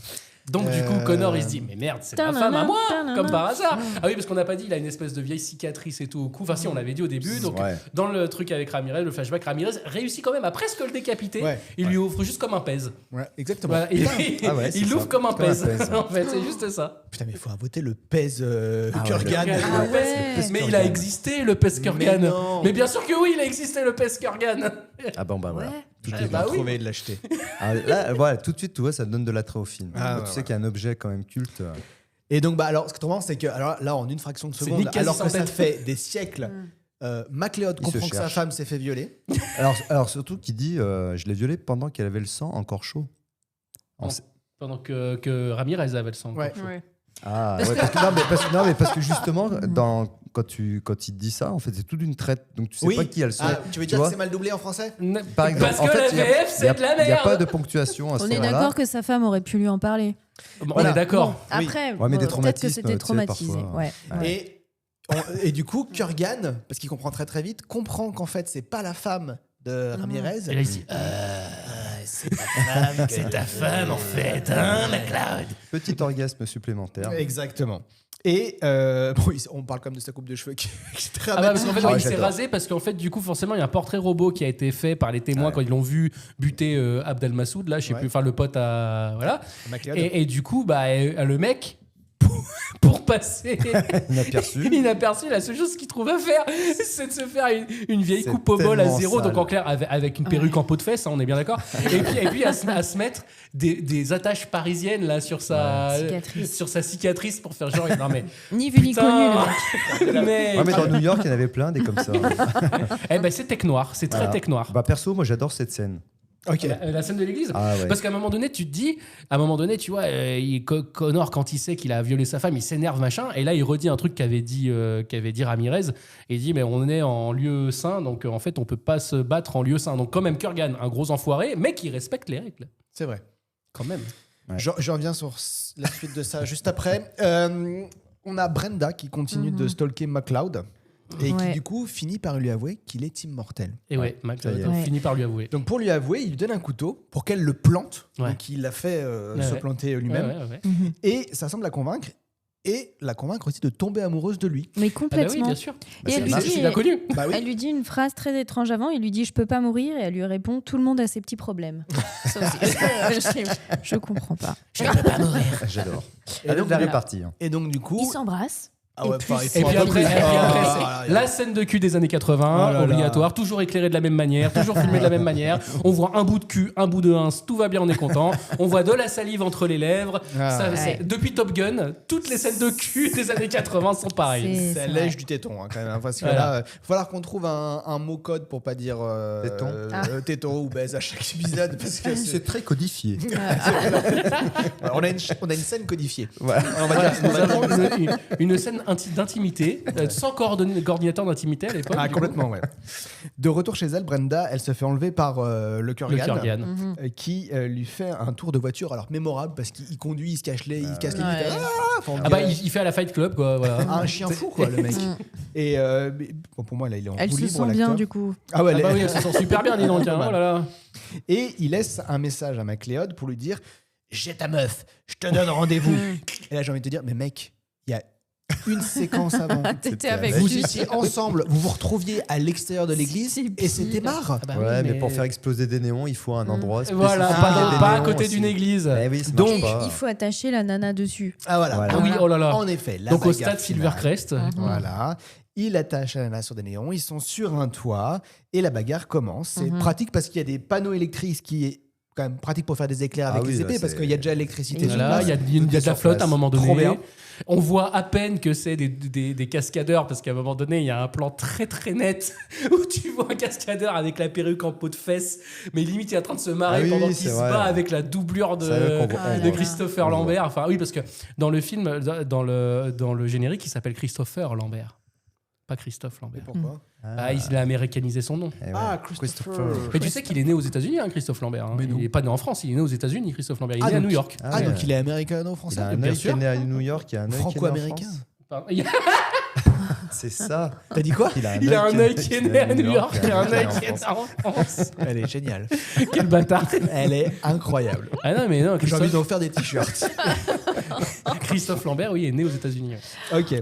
Donc du coup, Connor il se dit mais merde, c'est ma femme à moi, comme par hasard. Ah oui, parce qu'on n'a pas dit, il a une espèce de vieille cicatrice et tout au cou. Enfin si, on l'avait dit au début. Donc Ouais. dans le truc avec Ramirez, le flashback, Ramirez réussit quand même à presque le décapiter. Ouais. Il lui ouvre juste comme un pèse. Ouais, exactement. Voilà, Putain, Ah ouais, c'est il ça. l'ouvre comme un Comme un pèse. pèse. En fait, c'est juste ça. putain, mais il faut voter le pèse Ah ouais, Kurgan. Ah Le pèse- ouais. Mais il a existé le pèse Kurgan. Mais non. Mais bien sûr que oui, il a existé le pèse Kurgan. Ah bon, bah voilà. Ouais. Tout Ouais, est bah là. oui. Trouver et de l'acheter. Ah, là, voilà, tout de suite, tu vois, ça donne de l'attrait au film. Ah, Quand ouais, tu sais qu'il y a un objet quand même culte. Et donc, bah, alors, ce que tu vois, c'est que alors, là, en une fraction de C'est seconde, Nick Cage alors que sans ça tête. fait des siècles, MacLeod Il se comprend que sa cherche. femme s'est fait violer. Alors surtout qu'il dit, je l'ai violée pendant qu'elle avait le sang encore chaud. On Bon. sait- Pendant que Ramirez avait le sang. Ouais. Ouais. Ah, ouais, parce que justement, quand il te dit ça, en fait, c'est toute une traite. Donc tu sais pas qui a le sang. Ah, tu veux dire vois que c'est mal doublé en français Par exemple, Parce en que fait, la il y a- VF, c'est de la Il n'y a pas merde. de ponctuation à ce On est moment-là. d'accord que sa femme aurait pu lui en parler. Bon, Voilà. On est d'accord. Bon, après, Ouais, mais des peut-être que traumatismes, c'était tu sais, traumatisé. parfois. Ouais. Et, et du coup, Kurgan, parce qu'il comprend très très vite, comprend qu'en fait, c'est pas la femme de Ramirez. Et là, il dit C'est ta femme. c'est ta femme en fait, hein, MacLeod. Petit orgasme supplémentaire. Exactement. Et bon, on parle quand même de sa coupe de cheveux qui est très Ah bah parce qu'en fait, Ah, ouais, il s'est j'adore. rasé parce qu'en fait, du coup, forcément, il y a un portrait robot qui a été fait par les témoins quand ils l'ont vu buter Abdel Massoud, là, je sais Ouais. plus, enfin le pote à voilà. MacLeod. Et du coup, bah, le mec, pour passer Inaperçu. inaperçu, la seule chose qu'il trouve à faire, c'est de se faire une vieille C'est coupe au bol à tellement zéro, sale. donc en clair avec une perruque en peau de fesse, hein, on est bien d'accord. Et puis à se mettre des attaches parisiennes là sur Cicatrice. sur sa cicatrice pour faire genre non mais Ni vu ni putain, connu, le mec. mais, Ouais, mais dans New York, il y en avait plein des comme ça. eh ben c'est tech noir, c'est très Voilà. tech noir. Bah perso, moi j'adore cette scène. Ok. La scène de l'église. Ah ouais. Parce qu'à un moment donné, tu te dis, à un moment donné, tu vois, Connor, quand il sait qu'il a violé sa femme, il s'énerve, machin. Et là, il redit un truc qu'avait dit Ramirez. Et il dit, mais on est en lieu saint, donc en fait, on peut pas se battre en lieu saint. Donc, quand même, Kurgan, un gros enfoiré, mais qui respecte les règles. C'est vrai. Quand même. Ouais. Je reviens sur la suite de ça juste après. On a Brenda qui continue de stalker MacLeod. et qui Ouais. du coup finit par lui avouer qu'il est immortel. Et ouais, McLeod ça y est. finit par lui avouer. Donc pour lui avouer, il lui donne un couteau pour qu'elle le plante. Ouais. Donc il l'a fait Ouais, se ouais. planter lui-même. Ouais, ouais, ouais. Et ça semble la convaincre. Et la convaincre aussi de tomber amoureuse de lui. Mais Ah bah oui, complètement. bien sûr. Et elle lui Ça, dit- tu l'as connu. Bah oui. Elle lui dit une phrase très étrange avant. Il lui dit « Je peux pas mourir » et elle lui répond « Tout le monde a ses petits problèmes. » Ça aussi, je comprends pas. J'adore. Et Elle est donc, de la voilà. répartie. hein. Et donc du coup... Ils s'embrassent. Ah ouais, Et puis, pareil, c'est- Et puis après, Ah, c'est la scène de cul des années 80, Oh là là. obligatoire, toujours éclairé de la même manière, toujours filmé de la même manière. On voit un bout de cul, un bout de ins, tout va bien, on est content. On voit de la salive entre les lèvres. Ah, Ça, ouais. c'est- depuis Top Gun, toutes les scènes de cul des années 80 sont pareilles. C'est C'est vrai. lèche du téton quand même. Parce que Voilà. là, il va falloir qu'on trouve un mot code pour pas dire Téton. téton ou baise à chaque épisode. Parce que c'est- C'est très codifié. on a une scène codifiée. Voilà. On va Voilà, dire, nous avons une scène d'intimité, sans coordinateur d'intimité à l'époque. Ah, du coup. complètement, ouais. De retour chez elle, Brenda, elle se fait enlever par le Kurgan, Le Kurgan. qui lui fait un tour de voiture, alors mémorable, parce qu'il conduit, il se cache les, il casse les Ouais. vitres. Enfin, on Ah bah, dirait il fait à la Fight Club, quoi. Voilà. un chien fou, quoi, le mec. Et mais, bon, pour moi, là, il est en Elle roue se libre, sent bien l'acteur. du coup. Ah ouais, Ah bah elle- oui, elle se sent super bien, dis donc. Hein. Oh là là. Et il laisse un message à MacLeod pour lui dire j'ai ta meuf, je te donne rendez-vous. Et là, j'ai envie de te dire mais mec, il y a une séquence avant. T'étais avec Vous lui. étiez ensemble, vous vous retrouviez à l'extérieur de l'église C'est et c'était pire. marre. Ah bah Ouais, oui, mais pour faire exploser des néons, il faut un endroit spécifique. Voilà, Ah, pas, il y a des pas à néons côté aussi. d'une église. Eh oui, ça Donc, marche pas. Il faut attacher la nana dessus. Ah voilà. Voilà. Ah oui, oh là là. En effet, la Donc au bagarre stade finale. Silvercrest. Voilà. Il attache Anna sur des néons, ils sont sur un toit et la bagarre commence. C'est pratique parce qu'il y a des panneaux électriques, ce qui est quand même pratique pour faire des éclairs avec Ah oui, les là, épées parce c'est- qu'il y a déjà l'électricité. sur Voilà, place. il y a de la sur flotte place. à un moment Trop donné. bien. On voit à peine que c'est des cascadeurs parce qu'à un moment donné, il y a un plan très très net où tu vois un cascadeur avec la perruque en peau de fesse, mais limite il est en train de se marrer Ah oui, pendant oui, qu'il c'est se vrai. bat avec la doublure C'est vrai qu'on de, voit- Ah on là de là. Christopher On voit. Lambert. Enfin, oui, parce que dans le film, dans le générique, il s'appelle Christopher Lambert. Pas Christophe Lambert. Pourquoi Ah, il a américanisé son nom. Eh ouais. Ah, Christopher. Mais tu sais qu'il est né aux États-Unis, hein, Christophe Lambert. hein. Mais non. Il n'est pas né en France, il est né aux États-unis, Christophe Lambert. Il est Ah, né à donc- New York. Ah, ouais. donc il est Il américano-français. a un bien œil qui sûr. est né à New York, il a un œil qui est né en Franco-américain. France. Pardon. C'est ça. T'as dit quoi Il a un œil qui est né à New York et un œil qui est né en France. Elle est géniale. Quel bâtard. Elle est incroyable. Ah non, mais non, J'ai envie Christophe, d'en faire des t-shirts. Christophe Lambert, oui, est né aux États-Unis. Ok.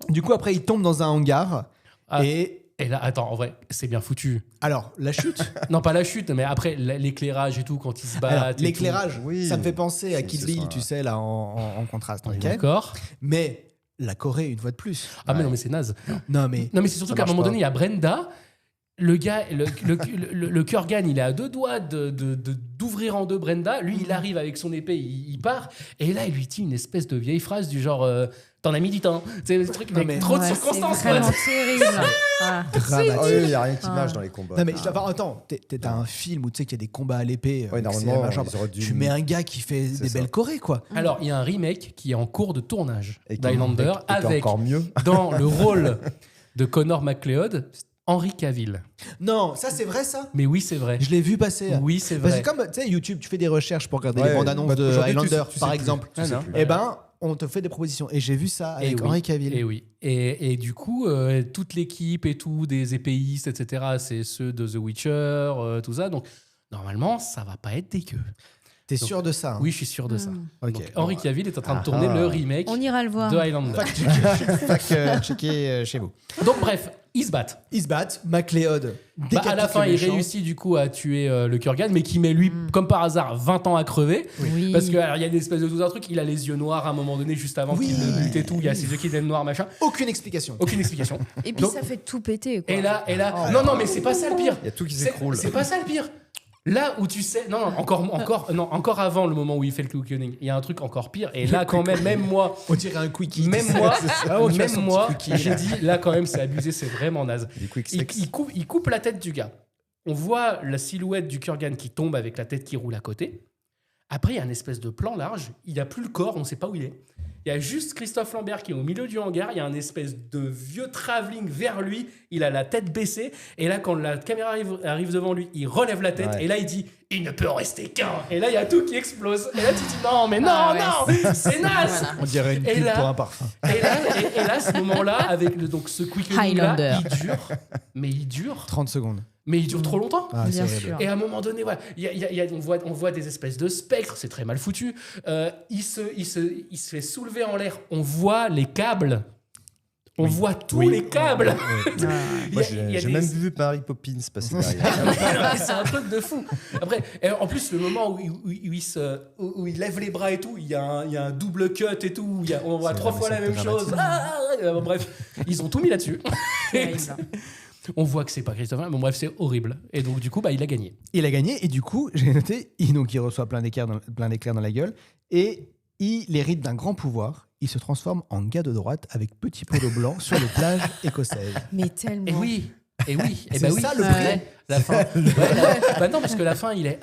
Du coup, après, il tombe dans un hangar. Ah. Et Et là, attends, en vrai, c'est bien foutu. alors, la chute. Non, pas la chute, mais après, l'éclairage et tout, quand ils se battent. Alors, et l'éclairage, Oui. ça me fait penser à C'est- Kill ce Bill, sera- tu sais, là, en contraste. tout. ok D'accord. Mais la Corée, une fois de plus. Ah, mais non, mais c'est naze. Non, mais. Non, mais c'est surtout Ça qu'à un marche moment pas. donné, il y a Brenda. Le gars, le Kurgan, il est à deux doigts d'ouvrir en deux Brenda. Lui, il arrive avec son épée, il part. Et là, il lui dit une espèce de vieille phrase du genre t'en as mis du temps. C'est le truc Non, avec mais- trop de Ouais, circonstances. C'est vraiment quoi. terrible. Ah. Dramatique. Ah oui, il n'y a rien qui marche dans les combats. Non, mais enfin, attends, t'as un film où tu sais qu'il y a des combats à l'épée. Ouais, que c'est normalement, machin. ils auraient dû- Tu mets un gars qui fait C'est des ça. belles chorés, quoi. Alors, il y a un remake qui est en cours de tournage Et qui- d'Highlander et qui est avec, encore mieux. dans le rôle de Connor McLeod, Henry Cavill. Non, ça, c'est vrai, ça Mais oui, c'est vrai. Je l'ai vu passer. Oui, c'est Parce vrai. que comme, tu sais, YouTube, tu fais des recherches pour regarder Ouais, les bandes annonces bah, de aujourd'hui, tu Highlander, sais- tu par sais exemple. plus, tu sais Ah, non. plus. Eh ben, on te fait des propositions. Et j'ai vu ça Et avec oui. Henry Cavill. Et oui. Et du coup, toute l'équipe et tout, des épéistes, etc., c'est ceux de The Witcher, tout ça. Donc, normalement, ça va pas être dégueu. T'es sûr de ça hein Oui, je suis sûr de ça. Ok. Donc, Henry Cavill est en train de Ah tourner ah. le remake On ira le voir. de Highlander. Checker chez vous. Donc, bref, ils se battent. Ils se battent. MacLeod Bah, à la fin, il réussit du coup à tuer le Kurgan, mais qui met lui, comme par hasard, 20 ans à crever. Oui. Parce qu'il y a une espèce de tout un truc, il a les yeux noirs à un moment donné, juste avant Oui. qu'il le bute et tout, il y a ses yeux qui deviennent noirs, machin. Aucune explication. Aucune explication. Et puis Donc- ça fait tout péter. Quoi. Et là, non, mais c'est pas ça le pire. Il y a tout qui C'est- s'écroule. C'est pas ça le pire. Là où tu sais, non, encore avant le moment où il fait le cocooning, il y a un truc encore pire. Et là, quand même moi, On dirait un quickie. même tu sais. moi, Ah, on tue même son moi, petit quickie, j'ai là. dit, là, quand même, c'est abusé, c'est vraiment naze. Du quick Il, sex. il coupe la tête du gars. On voit la silhouette du Kurgan qui tombe avec la tête qui roule à côté. Après, il y a un espèce de plan large. Il n'y a plus le corps, on ne sait pas où il est. Il Il y a juste Christophe Lambert qui est au milieu du hangar. Il y a un espèce de vieux travelling vers lui. Il a la tête baissée. Et là, quand la caméra arrive devant lui, il relève la tête. Et là, il dit « Il ne peut en rester qu'un ». Et là, il y a tout qui explose. Et là, tu te dis « Non, mais non, c'est naze !» On dirait une pub pour un parfum. Et là, à ce moment-là, avec donc ce quickening-là, il dure 30 secondes. Mais il dure trop longtemps. Bien sûr. Et à un moment donné, voilà, on voit des espèces de spectres, c'est très mal foutu. Il se fait soulever en l'air. On voit les câbles. On voit tous les câbles. Moi, j'ai même vu Mary Poppins passer derrière. C'est un truc de fou. Après, en plus, le moment où il lève les bras et tout, il y a un double cut et tout. On voit 3 fois la même chose. Bref, ils ont tout mis là-dessus. On voit que c'est pas Christopher. Bon, bref, c'est horrible. Et donc, du coup, il a gagné. Il a gagné, et du coup, j'ai noté, il reçoit plein d'éclairs dans la gueule, et il hérite d'un grand pouvoir. Il se transforme en gars de droite avec petit polo blanc sur les plages écossaises. Mais tellement. Et oui. C'est ça le prix. La fin. Non, parce que la fin, il est...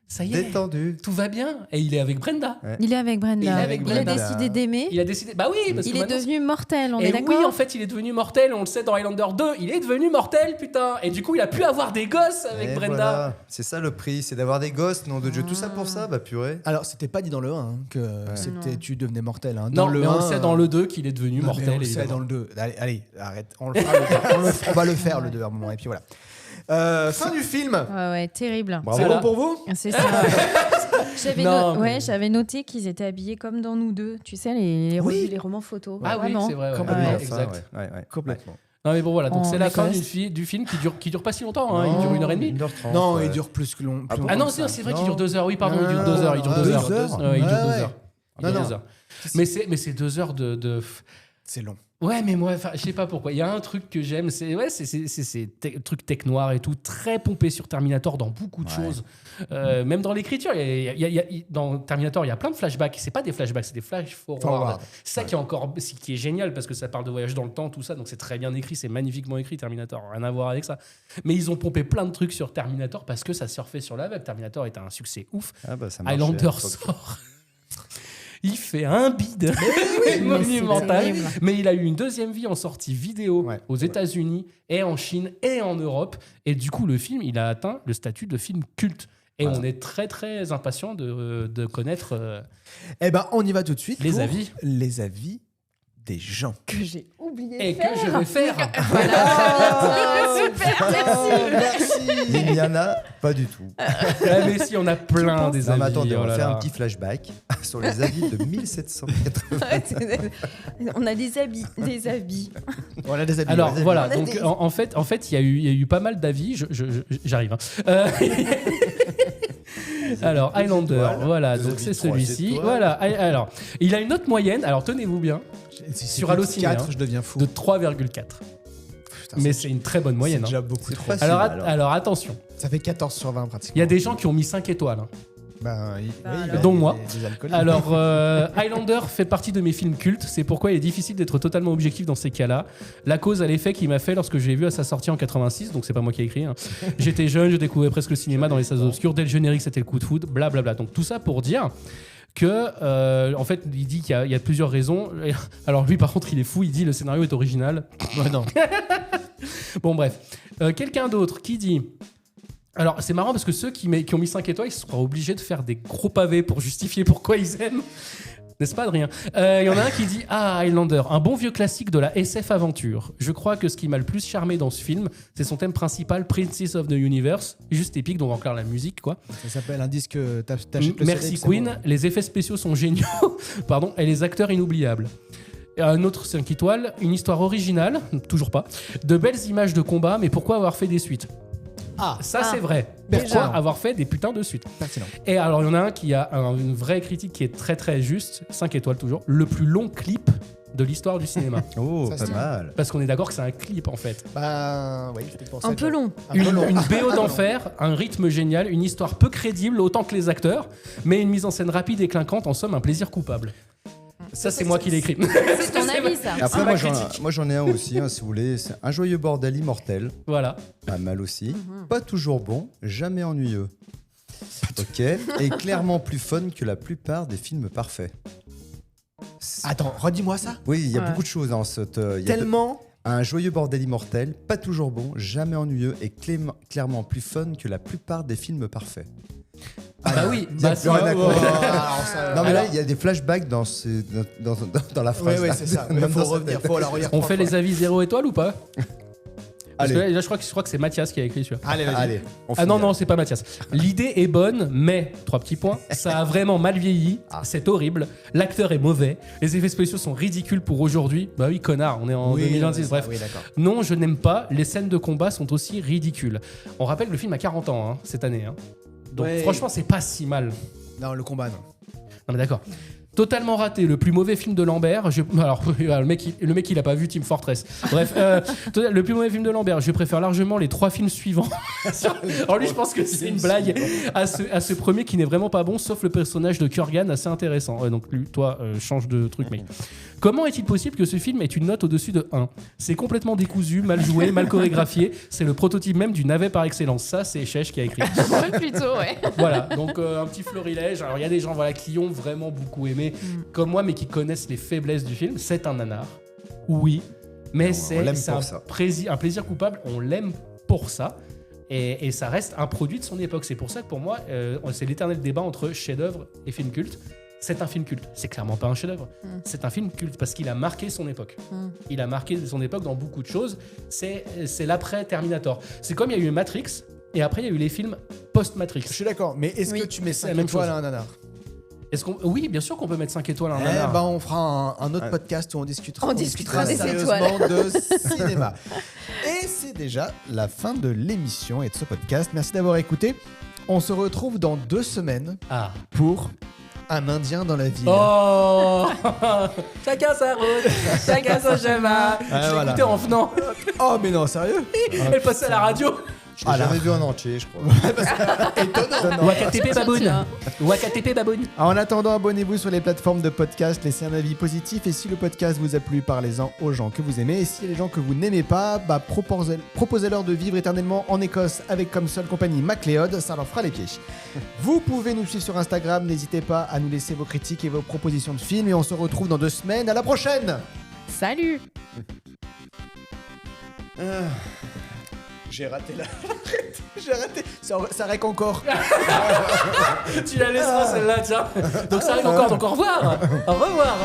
Ça y est, détendu. Tout va bien. Et il est avec Brenda. Ouais. Il est avec Brenda. Il a décidé d'aimer. Il a décidé. Bah oui, parce il que est devenu mortel, on est d'accord. Oui, en fait, il est devenu mortel. On le sait dans Highlander 2. Il est devenu mortel, putain. Et du coup, il a pu avoir des gosses avec Brenda. Voilà. C'est ça le prix, c'est d'avoir des gosses, nom de Dieu. Tout ça pour ça, purée. Alors, c'était pas dit dans le 1 que tu devenais mortel. Hein. Non, mais on le sait dans le 2 qu'il est devenu mortel. On le sait dans le 2. Allez, arrête. On va le faire le 2 à un moment. Et puis voilà. Fin du film. Ouais, terrible. C'est bon pour vous? C'est ça. J'avais noté qu'ils étaient habillés comme dans Nous deux. Tu sais, les romans photos. Ah oui, c'est vrai. Exact. Complètement. Non mais bon voilà, donc c'est la fin du film qui dure pas si longtemps, hein. Il dure 1h30. 1h30. Non, il dure plus que long. Ah non, c'est vrai qu'il dure 2 heures. Oui, pardon, il dure 2 heures. Il dure 2 heures. Il dure 2 heures. Mais c'est 2 heures de... C'est long. Ouais, mais moi, je sais pas pourquoi. Il y a un truc que j'aime, c'est truc tech noir et tout, très pompé sur Terminator dans beaucoup de choses. Même dans l'écriture, dans Terminator, il y a plein de flashbacks. C'est pas des flashbacks, c'est des flash-forward. C'est ça qui est génial parce que ça parle de voyage dans le temps, tout ça. Donc c'est très bien écrit, c'est magnifiquement écrit, Terminator. Rien à voir avec ça. Mais ils ont pompé plein de trucs sur Terminator parce que ça surfait sur la vague. Terminator était un succès ouf. Highlander sort. Il fait un bide monumental, mais il a eu une deuxième vie en sortie vidéo aux États-Unis et en Chine et en Europe. Et du coup, le film, il a atteint le statut de film culte. Et on est très très impatient de connaître. On y va tout de suite. Les avis des gens que j'ai oublié et que je vais faire. Super, merci. Il n'y en a pas du tout. Mais si, on a plein des avis. Attendez, on va faire un petit flashback sur les avis de 1780. On a des habits. On a des habits. Alors voilà, donc en fait, il y a eu pas mal d'avis. J'arrive. Alors Highlander, voilà, donc c'est celui-ci. Voilà. Alors, il a une note moyenne. Alors tenez-vous bien. Sur Allociné, 4, je deviens fou. De 3,4. Mais c'est une très bonne moyenne. C'est déjà beaucoup trop. Alors attention. Ça fait 14 sur 20 pratiquement. Il y a des gens qui ont mis 5 étoiles. Dont moi. Alors, Highlander fait partie de mes films cultes. C'est pourquoi il est difficile d'être totalement objectif dans ces cas-là. La cause à l'effet qu'il m'a fait lorsque je l'ai vu à sa sortie en 86. Donc, c'est pas moi qui ai écrit. Hein. J'étais jeune, je découvrais presque le cinéma dans les salles obscures. Dès le générique, c'était le coup de foudre. Blablabla. Donc, tout ça pour dire que, en fait, il dit qu'il y a plusieurs raisons. Alors, lui, par contre, il est fou. Il dit le scénario est original. Non. Bon, bref. Quelqu'un d'autre qui dit. Alors, c'est marrant parce que ceux qui ont mis 5 étoiles, ils seront obligés de faire des gros pavés pour justifier pourquoi ils aiment. N'est-ce pas, Adrien ? Il y en a un qui dit « Ah, Highlander, un bon vieux classique de la SF aventure. Je crois que ce qui m'a le plus charmé dans ce film, c'est son thème principal, Princess of the Universe. Juste épique, donc encore la musique, quoi. Ça s'appelle un disque que t'achètes le Merci CD, Queen. Les effets spéciaux sont géniaux. Pardon, et les acteurs inoubliables. Et un autre 5 étoiles, une histoire originale, toujours pas, de belles images de combat, mais pourquoi avoir fait des suites ? C'est vrai. Pourquoi avoir fait des putains de suites ? Pertinent. Et alors, il y en a un qui a une vraie critique qui est très très juste, 5 étoiles toujours, le plus long clip de l'histoire du cinéma. Oh, Ça, pas mal. Parce qu'on est d'accord que c'est un clip en fait. Oui, c'était pour ça. Un peu long. Une BO d'enfer, un rythme génial, une histoire peu crédible autant que les acteurs, mais une mise en scène rapide et clinquante, en somme un plaisir coupable. Ça, c'est moi qui l'ai écrit. C'est ton avis, ça. Après, moi, j'en ai un aussi, si vous voulez. C'est un joyeux bordel immortel. Voilà. Pas mal aussi. Pas toujours bon, jamais ennuyeux. Ok. Et clairement plus fun que la plupart des films parfaits. Attends, redis-moi ça. Oui, il y a Ouais. beaucoup de choses dans cette. Tellement. Un joyeux bordel immortel, pas toujours bon, jamais ennuyeux et clairement plus fun que la plupart des films parfaits. Ah bah oui, Il y a bah plus rien à ça, croire. Alors ça- Non mais là, Alors- il y a des flashbacks dans la phrase. Oui, là. c'est ça. Même Il faut dans sa revenir. tête. Faut la relire. on trois fait fois. les avis 0 étoiles ou pas? Parce que Allez, là, je crois que c'est Mathias qui a écrit celui-là. Allez, vas-y. allez. on Ah non, finit. non, c'est pas Mathias. L'idée est bonne, mais, 3 petits points, ça a vraiment mal vieilli, c'est horrible, l'acteur est mauvais, les effets spéciaux sont ridicules pour aujourd'hui. Bah oui, connard, on est en Oui, 2026, ça, bref. Oui, d'accord. Non, je n'aime pas, les scènes de combat sont aussi ridicules. On rappelle que le film a 40 ans, hein, cette année. Hein. Donc Ouais. franchement, c'est pas si mal. Non, le combat, non. Non mais d'accord. Totalement raté, le plus mauvais film de Lambert. Alors, le mec, il a pas vu Team Fortress. Bref, le plus mauvais film de Lambert. Je préfère largement les 3 films suivants. Alors lui, je pense que c'est une blague à ce premier qui n'est vraiment pas bon, sauf le personnage de Kurgan, assez intéressant. Donc lui, toi, change de truc, mec. Comment est-il possible que ce film ait une note au-dessus de 1 ? C'est complètement décousu, mal joué, mal chorégraphié. C'est le prototype même du navet par excellence. Ça, c'est Chech qui a écrit. Plutôt, ouais. Voilà, donc un petit florilège. Alors il y a des gens qui ont vraiment beaucoup aimé, comme moi, mais qui connaissent les faiblesses du film. C'est un nanar, oui, mais on l'aime c'est pour ça. un plaisir coupable. On l'aime pour ça. Et ça reste un produit de son époque. C'est pour ça que pour moi, c'est l'éternel débat entre chef-d'œuvre et film culte. C'est un film culte. C'est clairement pas un chef-d'œuvre. C'est un film culte parce qu'il a marqué son époque. Il a marqué son époque dans beaucoup de choses. C'est l'après Terminator. C'est comme il y a eu Matrix et après il y a eu les films post-Matrix. Je suis d'accord, mais est-ce Oui. que tu mets C'est 5 la même étoiles chose. à un nanar? Oui, bien sûr qu'on peut mettre 5 étoiles à un Eh nanar. ben, on fera un autre podcast où on discutera. On discutera des sérieusement de cinéma. Et c'est déjà la fin de l'émission et de ce podcast. Merci d'avoir écouté. On se retrouve dans 2 semaines Ah. pour Un Indien dans la ville. Oh chacun sa route, chacun son chemin. Ah, Je voilà. l'écoutais en venant. Oh, mais non, sérieux? Elle passait à la radio. Je l'ai jamais vu en entier, je crois. Wakatepe baboun. Wakatepe baboun. En attendant, abonnez-vous sur les plateformes de podcast, laissez un avis positif et si le podcast vous a plu, parlez-en aux gens que vous aimez. Et si les gens que vous n'aimez pas, proposez-leur de vivre éternellement en Écosse avec comme seule compagnie MacLeod, ça leur fera les pieds. Vous pouvez nous suivre sur Instagram, n'hésitez pas à nous laisser vos critiques et vos propositions de films et on se retrouve dans 2 semaines. À la prochaine! Salut. J'ai raté la... J'ai raté. Ça règle encore. Tu la laisseras celle-là, tiens. Donc ça arrive encore, donc au revoir. Au revoir.